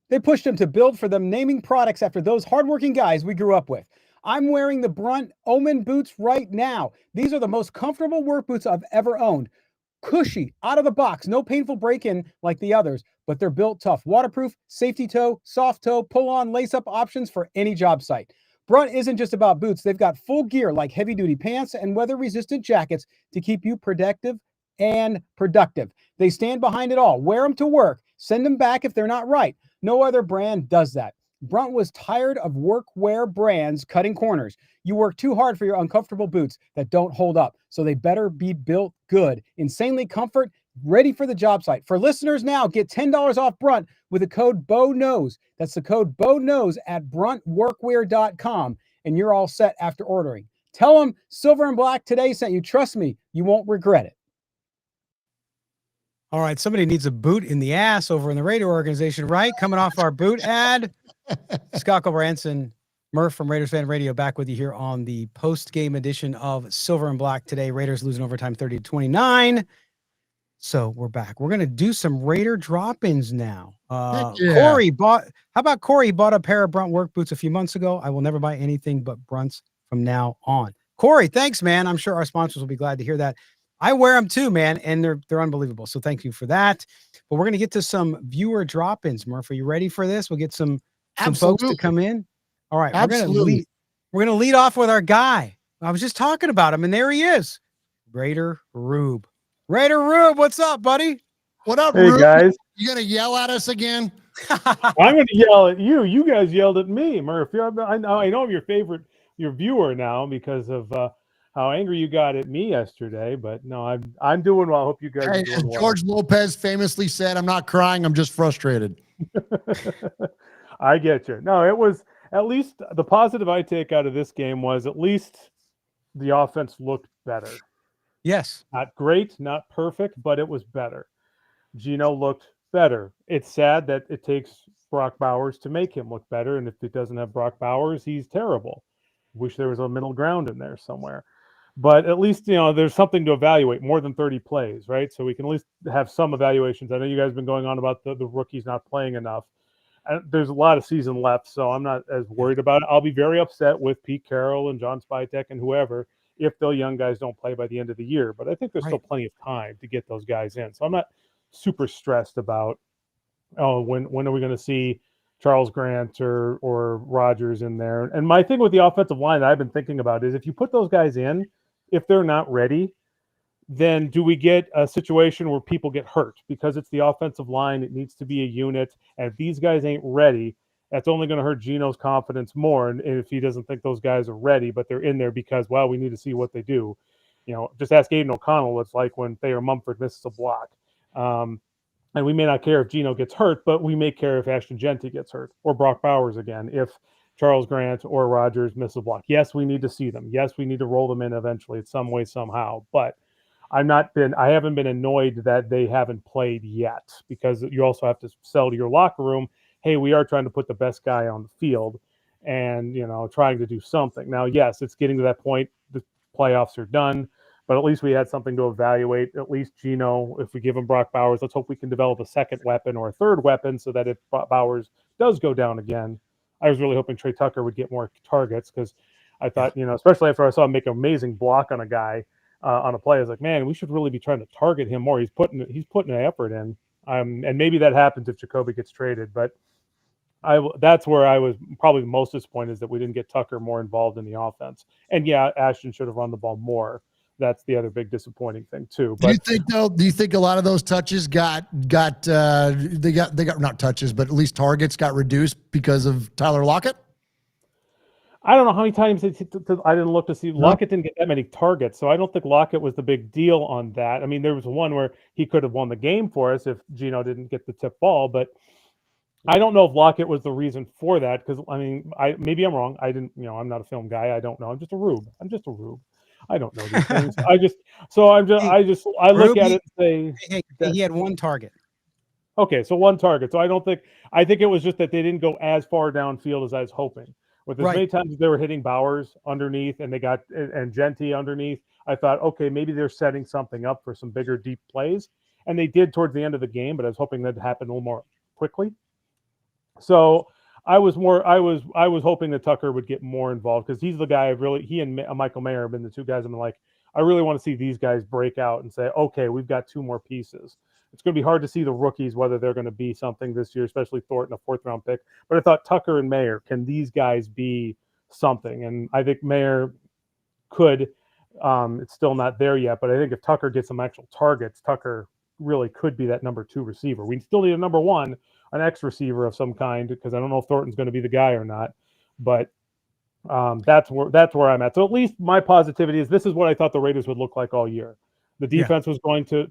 they pushed him to build for them, naming products after those hardworking guys we grew up with. I'm wearing the Brunt Omen boots right now. These are the most comfortable work boots I've ever owned. Cushy, out of the box, no painful break-in like the others, but they're built tough. Waterproof, safety toe, soft toe, pull-on, lace-up options for any job site. Brunt isn't just about boots. They've got full gear like heavy-duty pants and weather-resistant jackets to keep you protective and productive. They stand behind it all. Wear them to work. Send them back if they're not right. No other brand does that. Brunt was tired of workwear brands cutting corners. You work too hard for your uncomfortable boots that don't hold up, so they better be built good. Insanely comfort, ready for the job site. For listeners now, get $10 off Brunt with the code BOWKNOWS. That's the code BOWKNOWS at bruntworkwear.com, and you're all set after ordering. Tell them Silver and Black today sent you. Trust me, you won't regret it. All right, somebody needs a boot in the ass over in the radio organization, right? Coming off our boot ad. Scott Branson, Murf from Raiders Fan Radio, back with you here on the post-game edition of Silver and Black today. Raiders losing overtime 30-29. So we're back. We're going to do some Raider drop-ins now. Corey bought a pair of Brunt work boots a few months ago. I will never buy anything but Brunts from now on. Corey, thanks, man. I'm sure our sponsors will be glad to hear that. I wear them too, man, and they're unbelievable. So thank you for that. But we're going to get to some viewer drop-ins, Murph. Are you ready for this? We'll get some folks to come in. All right, we're going to lead off with our guy. I was just talking about him, and there he is, Raider Rube. Raider Rube, what's up, buddy? What up, hey, Rube? guys? You gonna yell at us again? I'm going to yell at you. You guys yelled at me, Murph. I know I'm your viewer now because of how angry you got at me yesterday. But no, I'm doing well. I hope you guys are doing well. George Lopez famously said, "I'm not crying. I'm just frustrated." I get you. No, it was at least the positive I take out of this game was at least the offense looked better. Yes. Not great, not perfect, but it was better. Geno looked better. It's sad that it takes Brock Bowers to make him look better. And if it doesn't have Brock Bowers, he's terrible. Wish there was a middle ground in there somewhere. But at least, there's something to evaluate, more than 30 plays, right? So we can at least have some evaluations. I know you guys have been going on about the rookies not playing enough. There's a lot of season left, so I'm not as worried about it. I'll be very upset with Pete Carroll and John Spytek and whoever if the young guys don't play by the end of the year. But I think there's still plenty of time to get those guys in. So I'm not super stressed about, when are we going to see Charles Grant or Rodgers in there. And my thing with the offensive line that I've been thinking about is if you put those guys in, if they're not ready, then do we get a situation where people get hurt? Because it's the offensive line, it needs to be a unit. And if these guys ain't ready, that's only going to hurt Geno's confidence more. And if he doesn't think those guys are ready, but they're in there because, well, we need to see what they do. Just ask Aiden O'Connell what it's like when Thayer Mumford misses a block. And we may not care if Geno gets hurt, but we may care if Ashton Genty gets hurt or Brock Bowers again, if Charles Grant or Rodgers miss a block. Yes, we need to see them. Yes, we need to roll them in eventually, some way, somehow. But I haven't been annoyed that they haven't played yet, because you also have to sell to your locker room, hey, we are trying to put the best guy on the field and, trying to do something. Now, yes, it's getting to that point. The playoffs are done, but at least we had something to evaluate. At least Geno, if we give him Brock Bowers, let's hope we can develop a second weapon or a third weapon so that if Bowers does go down again, I was really hoping Trey Tucker would get more targets, because I thought, especially after I saw him make an amazing block on a guy on a play, I was like, man, we should really be trying to target him more. He's putting an effort in. And maybe that happens if Jacoby gets traded, but that's where I was probably most disappointed, is that we didn't get Tucker more involved in the offense. And yeah, Ashton should have run the ball more. That's the other big disappointing thing too. But do you think a lot of those touches got not touches, but at least targets got reduced because of Tyler Lockett? I don't know how many times I didn't look to see. Lockett didn't get that many targets, so I don't think Lockett was the big deal on that. I mean, there was one where he could have won the game for us if Geno didn't get the tip ball, but I don't know if Lockett was the reason for that because I mean, maybe I'm wrong. I didn't, I'm not a film guy. I don't know. I'm just a rube. I don't know these things. I look Rube, at it and say hey, that, he had one target. okay, so one target. So I think it was just that they didn't go as far downfield as I was hoping. With as many times as they were hitting Bowers underneath and and Genty underneath, I thought, okay, maybe they're setting something up for some bigger deep plays. And they did towards the end of the game, but I was hoping that happened a little more quickly. So I was hoping that Tucker would get more involved because he's the guy he and Michael Mayer have been the two guys I'm like, I really want to see these guys break out and say, okay, we've got two more pieces. It's going to be hard to see the rookies, whether they're going to be something this year, especially Thornton, a 4th-round pick. But I thought Tucker and Mayer, can these guys be something? And I think Mayer could. It's still not there yet, but I think if Tucker gets some actual targets, Tucker really could be that number 2 receiver. We still need a number 1, an X receiver of some kind, because I don't know if Thornton's going to be the guy or not. But that's where I'm at. So at least my positivity is this is what I thought the Raiders would look like all year. The defense was going to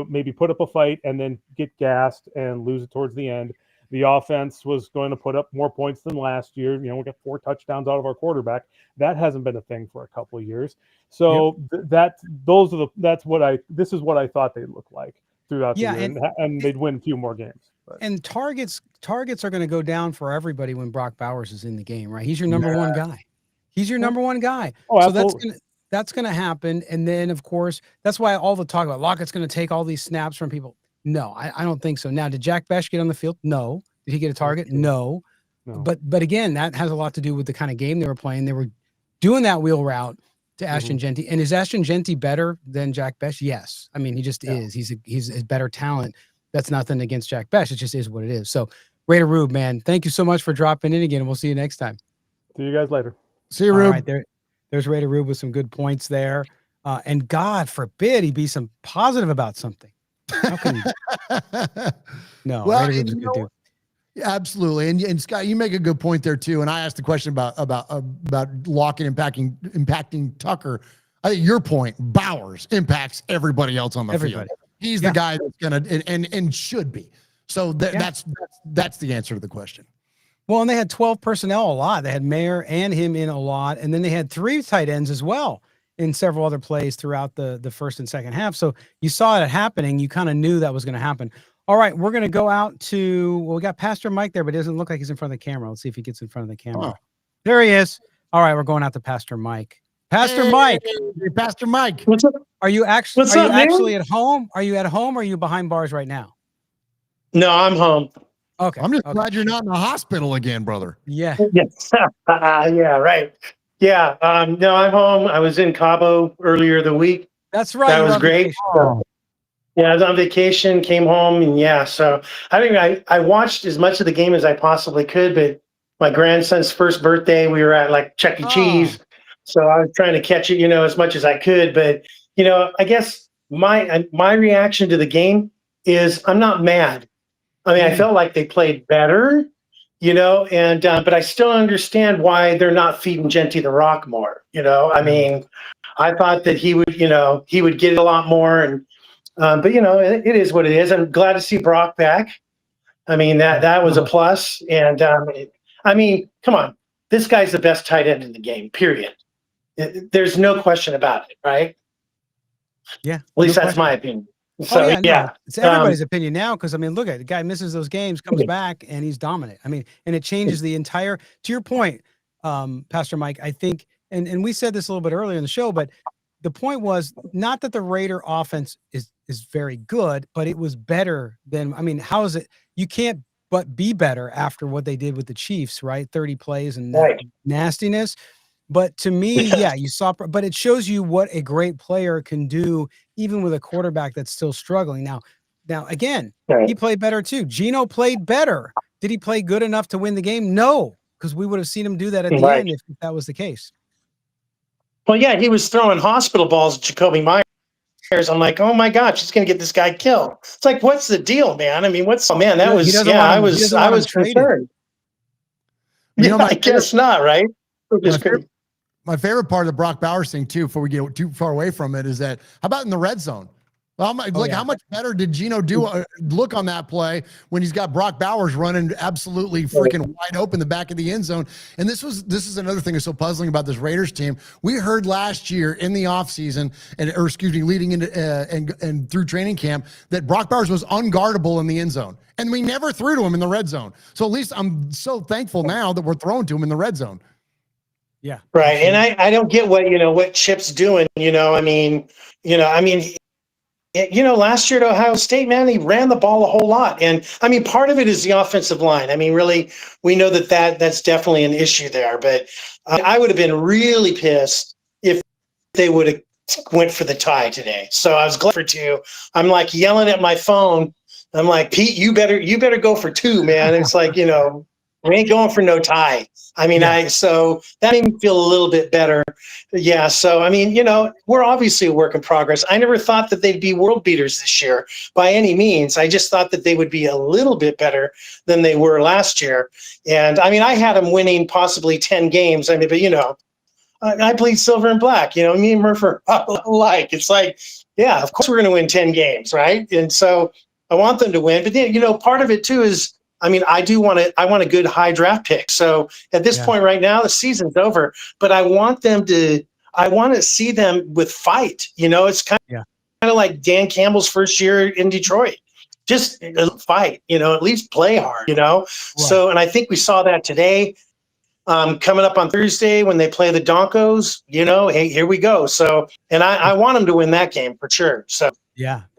maybe put up a fight and then get gassed and lose it towards the end. The offense was going to put up more points than last year. We got 4 touchdowns out of our quarterback. That hasn't been a thing for a couple of years. So this is what I thought they'd look like throughout the year, and they'd win a few more games. But. And targets are going to go down for everybody when Brock Bowers is in the game, right? He's your number 1 guy. He's your number 1 guy. Oh, so absolutely. that's going to happen. And then, of course, that's why all the talk about Lockett's going to take all these snaps from people. No, I don't think so. Now, did Jack Besh get on the field? No. Did he get a target? No. But again, that has a lot to do with the kind of game they were playing. They were doing that wheel route to Ashton Genty. And is Ashton Genty better than Jack Besh? Yes. I mean, he just is. He's a better talent. That's nothing against Jack Besh. It just is what it is. So, Raider Rube, man, thank you so much for dropping in again. We'll see you next time. See you guys later. See you, Rube. All right, there's Raider Rube with some good points there. And God forbid he be some positive about something. How can you? No, well, Raider Rube's a good dude. Absolutely. And Scott, you make a good point there too. And I asked the question about Lockett impacting Tucker. I think your point, Bowers impacts everybody else on the field. He's the guy that's going to, and should be. So that's the answer to the question. Well, and they had 12 personnel a lot. They had Mayer and him in a lot. And then they had 3 tight ends as well in several other plays throughout the first and second half. So you saw it happening. You kind of knew that was going to happen. All right, we're going to go out to, we got Pastor Mike there, but it doesn't look like he's in front of the camera. Let's see if he gets in front of the camera. Oh. There he is. All right, we're going out to Pastor Mike. Pastor Mike. Hey, Pastor Mike. What's up? Are you actually at home? Are you at home or are you behind bars right now? No, I'm home. Okay. I'm just glad you're not in the hospital again, brother. Yeah. Yes. Yeah, right. Yeah. No, I'm home. I was in Cabo earlier the week. That's right. That was great. Yeah, I was on vacation, came home, and so I watched as much of the game as I possibly could, but my grandson's first birthday, we were at like Chuck E. Cheese. So I was trying to catch it, as much as I could. But, I guess my reaction to the game is I'm not mad. I mean, I felt like they played better, and but I still understand why they're not feeding Genty the rock more. I mean, I thought that he would get it a lot more, and but it is what it is. I'm glad to see Brock back. I mean, that was a plus, and I mean, come on, this guy's the best tight end in the game. Period. There's no question about it, right? Yeah. At least that's my opinion. So, no, it's everybody's opinion now because, I mean, look at it. The guy misses those games, comes back, and he's dominant. I mean, and it changes the entire – to your point, Pastor Mike, I think – and we said this a little bit earlier in the show, but the point was not that the Raider offense is very good, but it was better than – I mean, how is it – you can't but be better after what they did with the Chiefs, right? 30 plays and nastiness. But to me, you saw, but it shows you what a great player can do, even with a quarterback that's still struggling. Now again, he played better too. Geno played better. Did he play good enough to win the game? No, because we would have seen him do that at the end if that was the case. Well, yeah, he was throwing hospital balls at Jacoby Myers. I'm like, oh my gosh, he's going to get this guy killed. It's like, what's the deal, man? I mean, I was concerned. I guess not, right? My favorite part of the Brock Bowers thing, too, before we get too far away from it, is that how about in the red zone? How much better did Geno do look on that play when he's got Brock Bowers running absolutely freaking wide open the back of the end zone? And this is another thing that's so puzzling about this Raiders team. We heard last year in the offseason, leading into and through training camp, that Brock Bowers was unguardable in the end zone. And we never threw to him in the red zone. So at least I'm so thankful now that we're throwing to him in the red zone. Yeah. Right. And I don't get what Chip's doing, last year at Ohio State, man, he ran the ball a whole lot. And I mean, part of it is the offensive line. I mean, really, we know that's definitely an issue there. But I would have been really pissed if they would have went for the tie today. So I was glad for 2. I'm like yelling at my phone. I'm like, Pete, you better go for 2, man. It's like, we ain't going for no tie. I mean, so that made me feel a little bit better. Yeah. So, I mean, we're obviously a work in progress. I never thought that they'd be world beaters this year by any means. I just thought that they would be a little bit better than they were last year. And I mean, I had them winning possibly 10 games. I mean, but I played silver and black, me and Murf are alike. It's like, yeah, of course we're going to win 10 games. Right. And so I want them to win, but then, part of it too is, I mean, I want a good high draft pick. So at this point right now, the season's over, but I want to see them with fight. It's kind of like Dan Campbell's first year in Detroit. Just fight, at least play hard, Right. So, and I think we saw that today. Coming up on Thursday when they play the Broncos, hey, here we go. So, and I want them to win that game for sure. So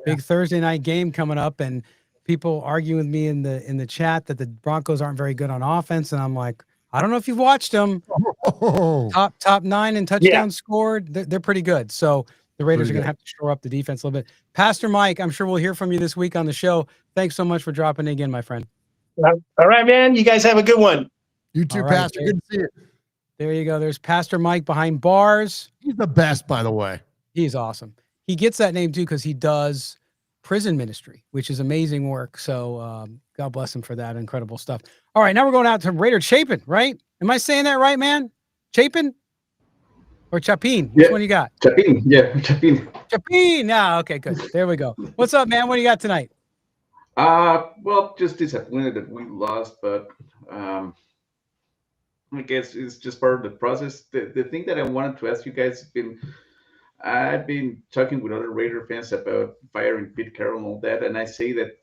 big Thursday night game coming up, and people argue with me in the chat that the Broncos aren't very good on offense, and I'm like, I don't know if you've watched them. Top 9 in touchdowns scored. They're pretty good. So the Raiders are going to have to shore up the defense a little bit. Pastor Mike, I'm sure we'll hear from you this week on the show. Thanks so much for dropping in again, my friend. All right, man. You guys have a good one. You too, Pastor. Good to see you. There you go. There's Pastor Mike behind bars. He's the best, by the way. He's awesome. He gets that name too because he does prison ministry, which is amazing work. So God bless him for that incredible stuff. All right, now we're going out to Raider Chapin, right? Am I saying that right, man? Chapin or Chapin? Which one you got? Chapin, Chapin. Chapin. Yeah, okay, good. There we go. What's up, man? What do you got tonight? Well, just disappointed that we lost, but I guess it's just part of the process. The thing that I wanted to ask you guys I've been talking with other Raider fans about firing Pete Carroll and all that, and I say that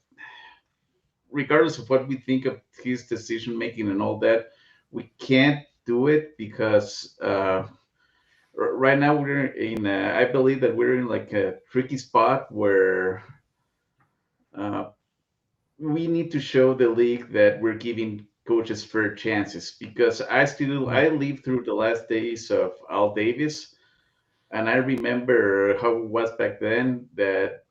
regardless of what we think of his decision making and all that, we can't do it because right now we're in. I believe that we're in like a tricky spot where we need to show the league that we're giving coaches fair chances. Because I lived through the last days of Al Davis. And I remember how it was back then that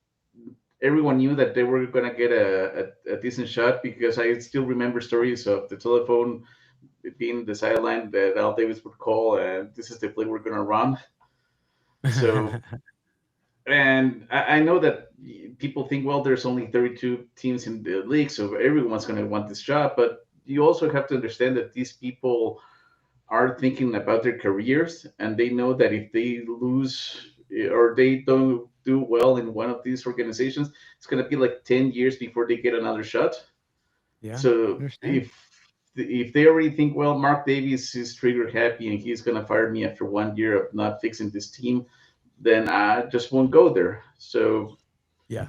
everyone knew that they were going to get a decent shot, because I still remember stories of the telephone being the sideline that Al Davis would call, and this is the play we're going to run. So, and I know that people think, well, there's only 32 teams in the league, so everyone's going to want this job. But you also have to understand that these people are thinking about their careers, and they know that if they lose or they don't do well in one of these organizations, it's going to be like 10 years before they get another shot. Yeah. So if they already think, well, Mark Davis is trigger happy and he's going to fire me after 1 year of not fixing this team, then I just won't go there. So yeah.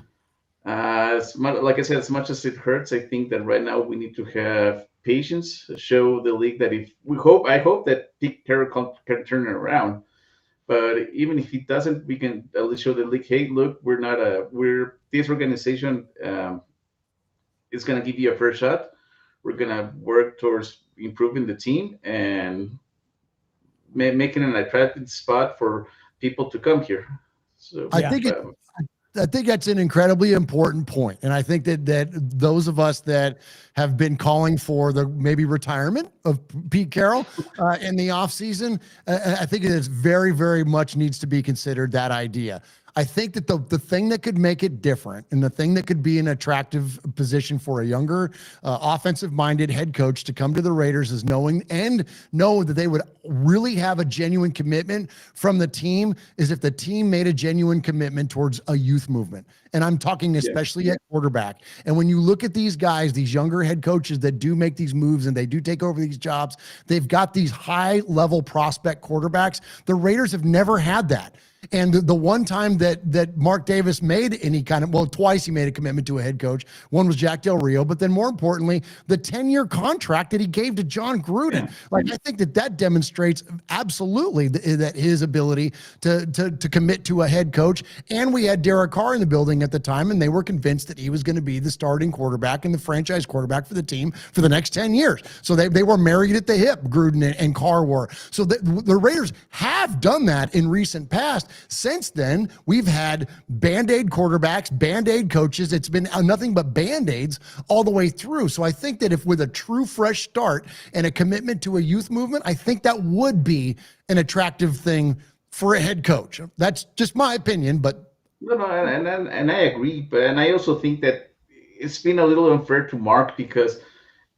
Like I said, as much as it hurts, I think that right now we need to have patience, show the league that I hope that Pete Carroll can turn it around. But even if he doesn't, we can at least show the league, hey, look, this organization is going to give you a fair shot. We're going to work towards improving the team and making an attractive spot for people to come here. So I think that's an incredibly important point. And I think that those of us that have been calling for the maybe retirement of Pete Carroll in the offseason, I think it is very, very much needs to be considered, that idea. I think that the thing that could make it different and the thing that could be an attractive position for a younger offensive-minded head coach to come to the Raiders is know that they would really have a genuine commitment from the team, is if the team made a genuine commitment towards a youth movement. And I'm talking especially at quarterback. And when you look at these guys, these younger head coaches that do make these moves and they do take over these jobs, they've got these high level prospect quarterbacks. The Raiders have never had that. And the one time that Mark Davis made any kind of, well, twice he made a commitment to a head coach. One was Jack Del Rio, but then more importantly, the 10-year contract that he gave to John Gruden. Yeah. Like, I think that demonstrates absolutely that his ability to commit to a head coach. And we had Derek Carr in the building at the time, and they were convinced that he was going to be the starting quarterback and the franchise quarterback for the team for the next 10 years. So they were married at the hip, Gruden and Carr were. So the Raiders have done that in recent past. Since then, we've had Band-Aid quarterbacks, Band-Aid coaches. It's been nothing but Band-Aids all the way through. So I think that if with a true fresh start and a commitment to a youth movement, I think that would be an attractive thing for a head coach. That's just my opinion, but No, and I agree, and I also think that it's been a little unfair to Mark because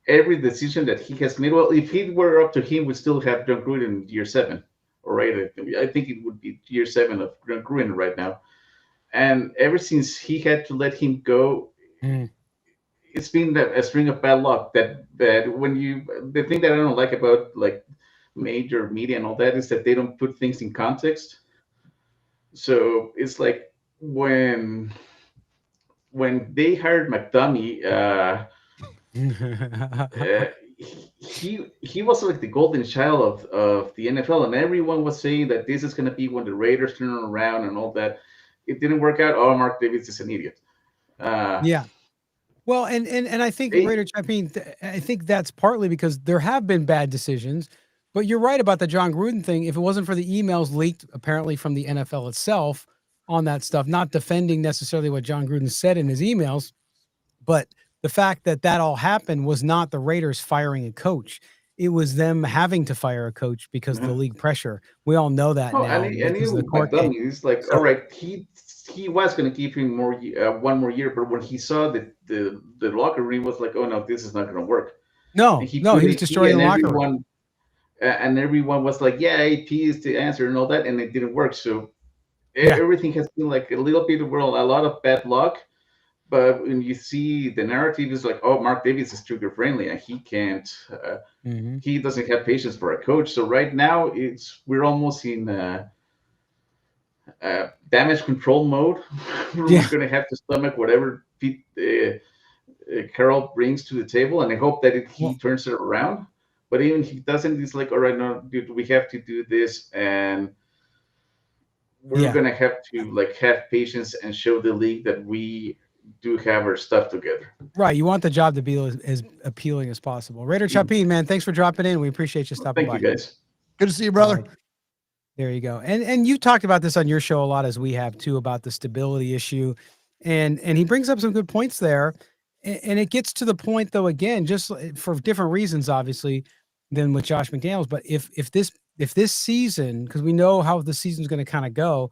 every decision that he has made, well, if it were up to him, we still have John Gruden in year 7, or 8. I think it would be year 7 of John Gruden right now. And ever since he had to let him go, it's been a string of bad luck. That when the thing that I don't like about like major media and all that is that they don't put things in context. So it's like when they hired McDonough, he was like the golden child of the NFL, and everyone was saying that this is going to be when the Raiders turn around and all that. It didn't work out. Oh, Mark Davis is an idiot. Yeah. Well, and I think Raider Champion, I think that's partly because there have been bad decisions, but you're right about the John Gruden thing. If it wasn't for the emails leaked apparently from the NFL itself on that stuff, not defending necessarily what John Gruden said in his emails, but the fact that all happened was not the Raiders firing a coach. It was them having to fire a coach because of the league pressure. We all know that now. And because of the court McDonough case. is like, So- all right, he was going to give him one more year, but when he saw that the locker room was like, oh no, this is not going to work. No, And he was destroying the locker room. And everyone was like, yeah, AP is the answer and all that, and it didn't work. So everything has been like a little bit of a lot of bad luck. But when you see the narrative is like, oh, Mark Davis is trigger friendly and he can't, he doesn't have patience for a coach. So right now we're almost in damage control mode. We're going to have to stomach whatever Carroll brings to the table, and I hope that he turns it around. But even if he doesn't, it's like, all right, no, dude, we have to do this, and we're going to have to like have patience and show the league that we do have our stuff together. Right. You want the job to be as appealing as possible. Raider Chapin, man, thanks for dropping in. We appreciate you stopping by. Thank you, guys. good to see you, brother. There you go. And you talked about this on your show a lot, as we have too, about the stability issue. And he brings up some good points there. And it gets to the point, though, again, just for different reasons, obviously, than with Josh McDaniels. But if this season, because we know how the season's going to kind of go,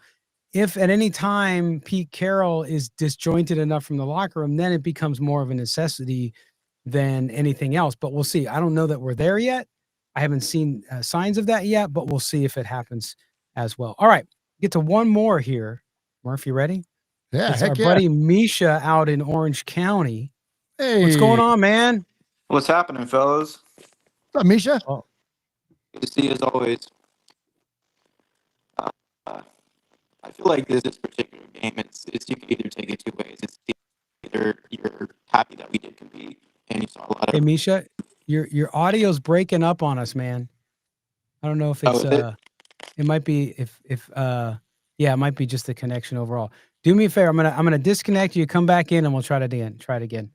if at any time Pete Carroll is disjointed enough from the locker room, then it becomes more of a necessity than anything else. But we'll see. I don't know that we're there yet. I haven't seen signs of that yet, but we'll see if it happens as well. All right, get to one more here. Murf, you ready? Yeah, it's our buddy Misha out in Orange County. Hey, what's going on, man? What's happening, fellas? What's up, Misha? Oh. Good to see you as always. I feel like this particular game, it's you can either take it two ways. It's either you're happy that we did compete and you saw a lot of. Hey, Misha, your audio's breaking up on us, man. I don't know if it's it might be it might be just the connection overall. Do me a favor. I'm gonna disconnect you. Come back in, and we'll try it again.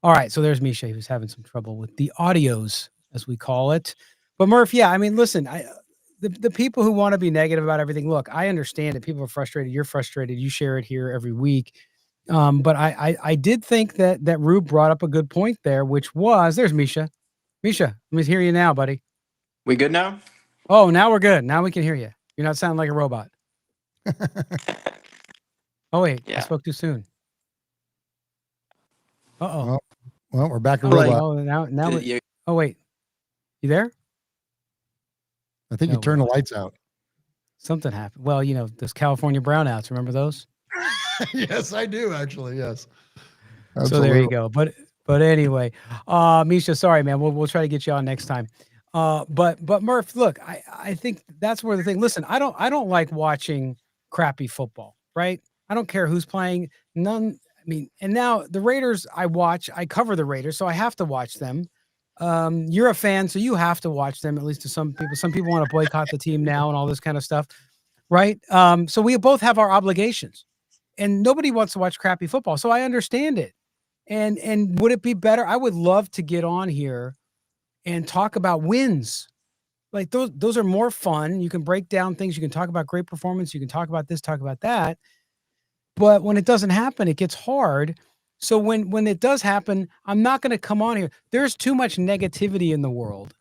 All right. So there's Misha, who's having some trouble with the audios, as we call it. But Murph, yeah, I mean, listen, the people who want to be negative about everything, look, I understand that people are frustrated. You're frustrated. You share it here every week. But I did think that Rube brought up a good point there, which was, there's Misha. Misha, let me hear you now, buddy. We good now? Oh, now we're good. Now we can hear you. You're not sounding like a robot. Oh, wait, I spoke too soon. Uh-oh. Well, we're back to robot. Oh, now oh, wait. You there? I think you turned the lights out. Something happened. Well, those California brownouts. Remember those? Yes, I do actually. Yes. So there you Absolutely. go. But anyway, Misha, sorry, man. We'll try to get you on next time. But Murph, look, I think that's where the thing. Listen, I don't like watching crappy football, right? I don't care who's playing. None. I mean, and now the Raiders, I cover the Raiders, so I have to watch them. You're a fan, so you have to watch them, at least to some people. Some people want to boycott the team now and all this kind of stuff, right? So we both have our obligations, and nobody wants to watch crappy football. So I understand it. And would it be better? I would love to get on here and talk about wins. Like those are more fun. You can break down things. You can talk about great performance. You can talk about this, talk about that. But when it doesn't happen, it gets hard. So when it does happen, I'm not going to come on here. There's too much negativity in the world.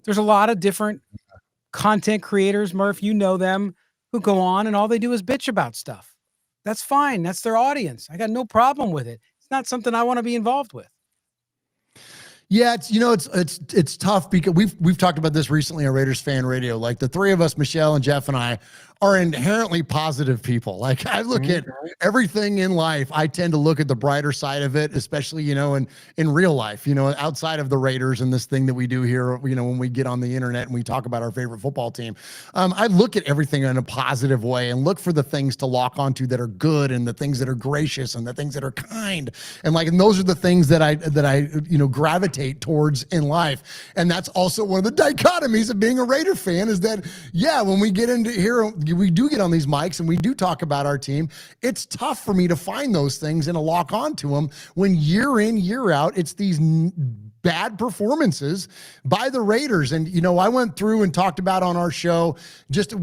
There's a lot of different content creators, Murph, you know them, who go on and all they do is bitch about stuff. That's fine. That's their audience. I got no problem with it. It's not something I want to be involved with. Yeah, it's tough because we've talked about this recently on Raiders Fan Radio. Like the three of us, Michelle and Jeff and I, are inherently positive people. Like I look at everything in life, I tend to look at the brighter side of it, especially, in real life, outside of the Raiders and this thing that we do here, when we get on the internet and we talk about our favorite football team. I look at everything in a positive way and look for the things to lock onto that are good and the things that are gracious and the things that are kind. And those are the things that I gravitate towards in life. And that's also one of the dichotomies of being a Raider fan is that, when we get into here, we do get on these mics and we do talk about our team. It's tough for me to find those things and to lock onto them when year in, year out, it's these bad performances by the Raiders. And, I went through and talked about on our show, just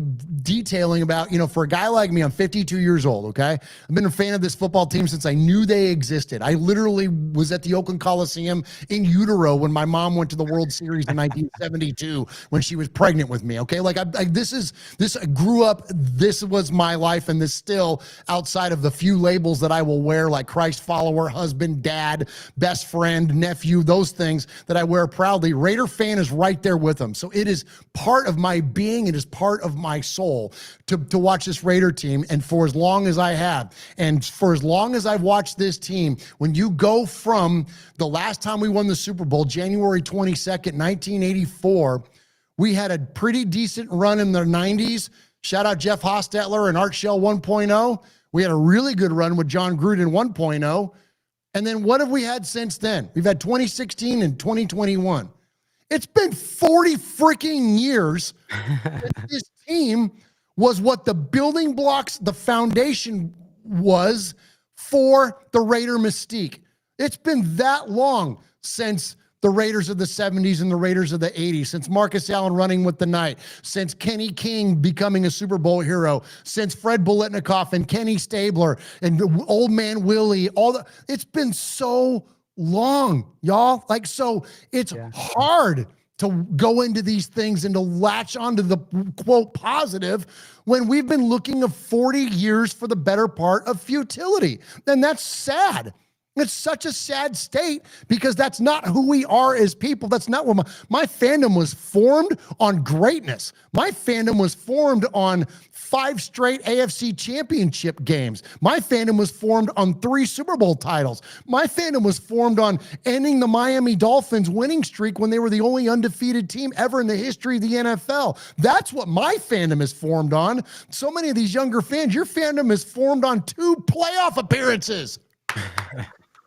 detailing about, for a guy like me, I'm 52 years old. Okay. I've been a fan of this football team since I knew they existed. I literally was at the Oakland Coliseum in utero when my mom went to the World Series in 1972 when she was pregnant with me. Okay. I grew up, this was my life. And this still outside of the few labels that I will wear, like Christ follower, husband, dad, best friend, nephew, those things that I wear proudly. Raider fan is right there with them. So it is part of my being. It is part of my soul to watch this Raider team. And for as long as I have, and for as long as I've watched this team, when you go from the last time we won the Super Bowl, January 22nd, 1984, we had a pretty decent run in the 90s. Shout out Jeff Hostetler and Art Shell 1.0. We had a really good run with John Gruden 1.0. And then what have we had since then? We've had 2016 and 2021. It's been 40 freaking years that this team was what the building blocks, the foundation was for the Raider mystique. It's been that long since the Raiders of the 70s and the Raiders of the 80s, since Marcus Allen running with the Knight, since Kenny King becoming a Super Bowl hero, since Fred Biletnikoff and Kenny Stabler and Old Man Willie, it's been so long, y'all. So it's hard to go into these things and to latch onto the quote positive when we've been looking of 40 years for the better part of futility. And that's sad. It's such a sad state because that's not who we are as people. That's not what my fandom was formed on greatness. My fandom was formed on 5 straight AFC championship games. My fandom was formed on 3 Super Bowl titles. My fandom was formed on ending the Miami Dolphins winning streak when they were the only undefeated team ever in the history of the NFL. That's what my fandom is formed on. So many of these younger fans, your fandom is formed on 2 playoff appearances.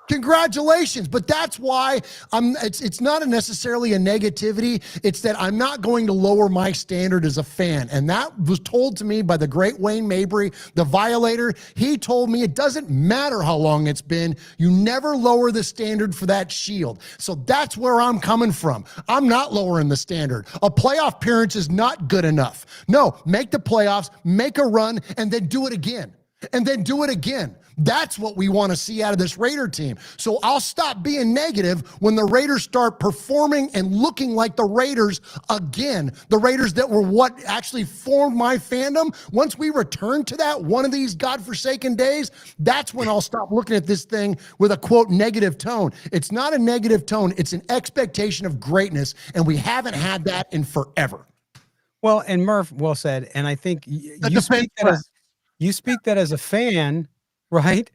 Congratulations. But that's why it's not necessarily a negativity. It's that I'm not going to lower my standard as a fan. And that was told to me by the great Wayne Mabry, the Violator. He told me it doesn't matter how long it's been. You never lower the standard for that shield. So that's where I'm coming from. I'm not lowering the standard. A playoff appearance is not good enough. No, make the playoffs, make a run, and then do it again. And then do it again. That's what we want to see out of this Raider team. So I'll stop being negative when the Raiders start performing and looking like the Raiders again. The Raiders that were what actually formed my fandom. Once we return to that one of these godforsaken days, that's when I'll stop looking at this thing with a quote negative tone. It's not a negative tone. It's an expectation of greatness. And we haven't had that in forever. Well, and Murph, well said. And I think you speak that as a fan. right?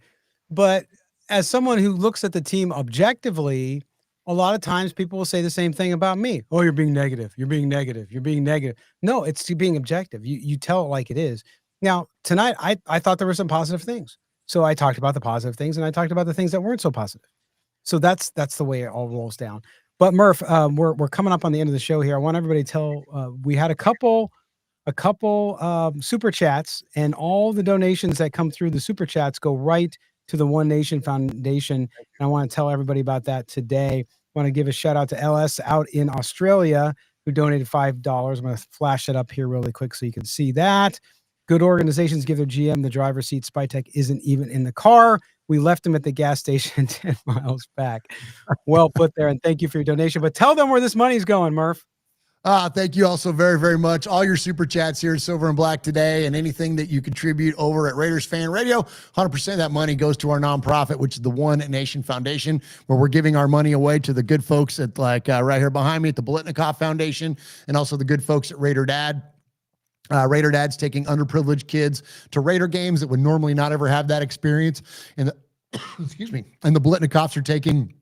But as someone who looks at the team objectively, a lot of times people will say the same thing about me. Oh, you're being negative. You're being negative. You're being negative. No, it's you being objective. You tell it like it is. Now, tonight, I thought there were some positive things. So I talked about the positive things and I talked about the things that weren't so positive. So that's the way it all rolls down. But Murph, we're coming up on the end of the show here. I want everybody to tell we had a couple super chats, and all the donations that come through the super chats go right to the One Nation Foundation. And I want to tell everybody about that today. I want to give a shout out to LS out in Australia who donated $5. I'm going to flash it up here really quick so you can see that. Good organizations give their GM the driver's seat. Spytech isn't even in the car. We left him at the gas station 10 miles back. Well put there, and thank you for your donation. But tell them where this money's going, Murph. Thank you also very, very much. All your super chats here at Silver and Black today, and anything that you contribute over at Raiders Fan Radio, 100% of that money goes to our nonprofit, which is the One Nation Foundation, where we're giving our money away to the good folks at right here behind me at the Bolitnikoff Foundation, and also the good folks at Raider Dad. Raider Dad's taking underprivileged kids to Raider games that would normally not ever have that experience. And the, excuse me, and the Bolitnikoffs are taking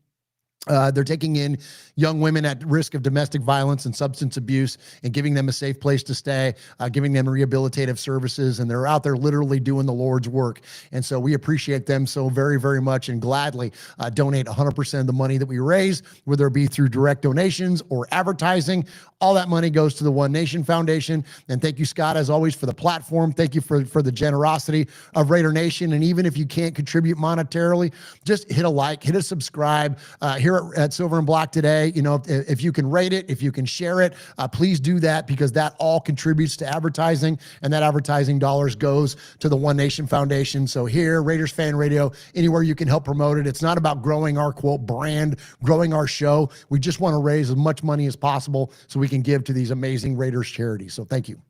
they're taking in young women at risk of domestic violence and substance abuse and giving them a safe place to stay, giving them rehabilitative services, and they're out there literally doing the Lord's work. And so we appreciate them so very, very much, and gladly donate 100% of the money that we raise, whether it be through direct donations or advertising. All that money goes to the One Nation Foundation. And thank you, Scott, as always, for the platform. Thank you for the generosity of Raider Nation. And even if you can't contribute monetarily, just hit a like, hit a subscribe here at Silver and Black today. You know, if you can rate it, if you can share it, please do that, because that all contributes to advertising, and that advertising dollars goes to the One Nation Foundation. So here, Raiders Fan Radio, anywhere you can help promote it. It's not about growing our quote brand, growing our show. We just want to raise as much money as possible so we can give to these amazing Raiders charities. So thank you.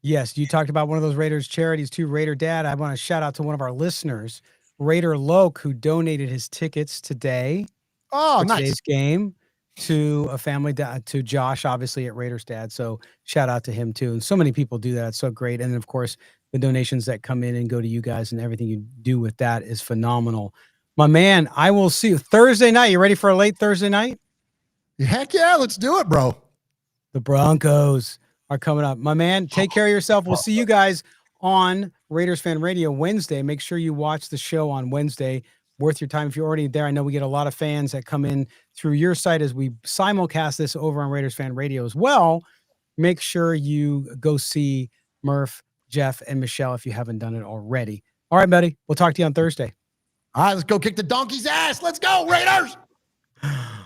Yes, you talked about one of those Raiders charities too, Raider Dad. I want to shout out to one of our listeners, Raider Loke, who donated his tickets today. Oh, nice. Today's game to a family, to Josh, obviously at Raiders Dad. So shout out to him too. And so many people do that. It's so great. And then of course, the donations that come in and go to you guys, and everything you do with that is phenomenal. My man, I will see you Thursday night. You ready for a late Thursday night? Heck yeah, let's do it, bro. The Broncos are coming up. My man, take care of yourself. We'll see you guys on Raiders Fan Radio Wednesday. Make sure you watch the show on Wednesday. Worth your time if you're already there. I know we get a lot of fans that come in through your site as we simulcast this over on Raiders Fan Radio as well. Make sure you go see Murf, Jeff, and Michelle if you haven't done it already. All right, buddy. We'll talk to you on Thursday. All right, let's go kick the donkey's ass. Let's go, Raiders.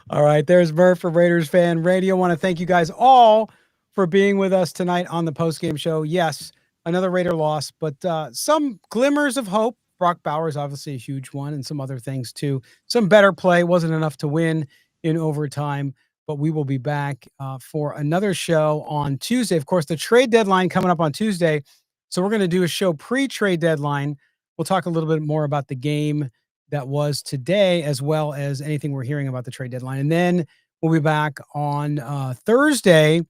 All right, there's Murf for Raiders Fan Radio. I want to thank you guys all for being with us tonight on the postgame show. Yes, another Raider loss, but some glimmers of hope. Brock Bowers, obviously a huge one, and some other things too. Some better play. Wasn't enough to win in overtime, but we will be back for another show on Tuesday. Of course, the trade deadline coming up on Tuesday. So we're going to do a show pre-trade deadline. We'll talk a little bit more about the game that was today, as well as anything we're hearing about the trade deadline. And then we'll be back on Thursday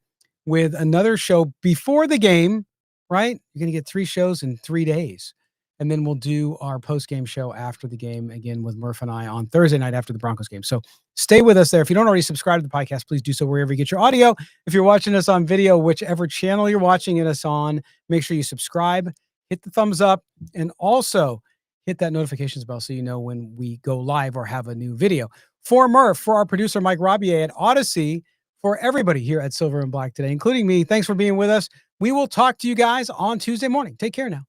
with another show before the game, right? You're going to get 3 shows in 3 days. And then we'll do our post-game show after the game again with Murf and I on Thursday night after the Broncos game. So stay with us there. If you don't already subscribe to the podcast, please do so wherever you get your audio. If you're watching us on video, whichever channel you're watching us on, make sure you subscribe, hit the thumbs up, and also hit that notifications bell so you know when we go live or have a new video. For Murf, for our producer, Mike Robier at Odyssey, for everybody here at Silver and Black today, including me, thanks for being with us. We will talk to you guys on Tuesday morning. Take care now.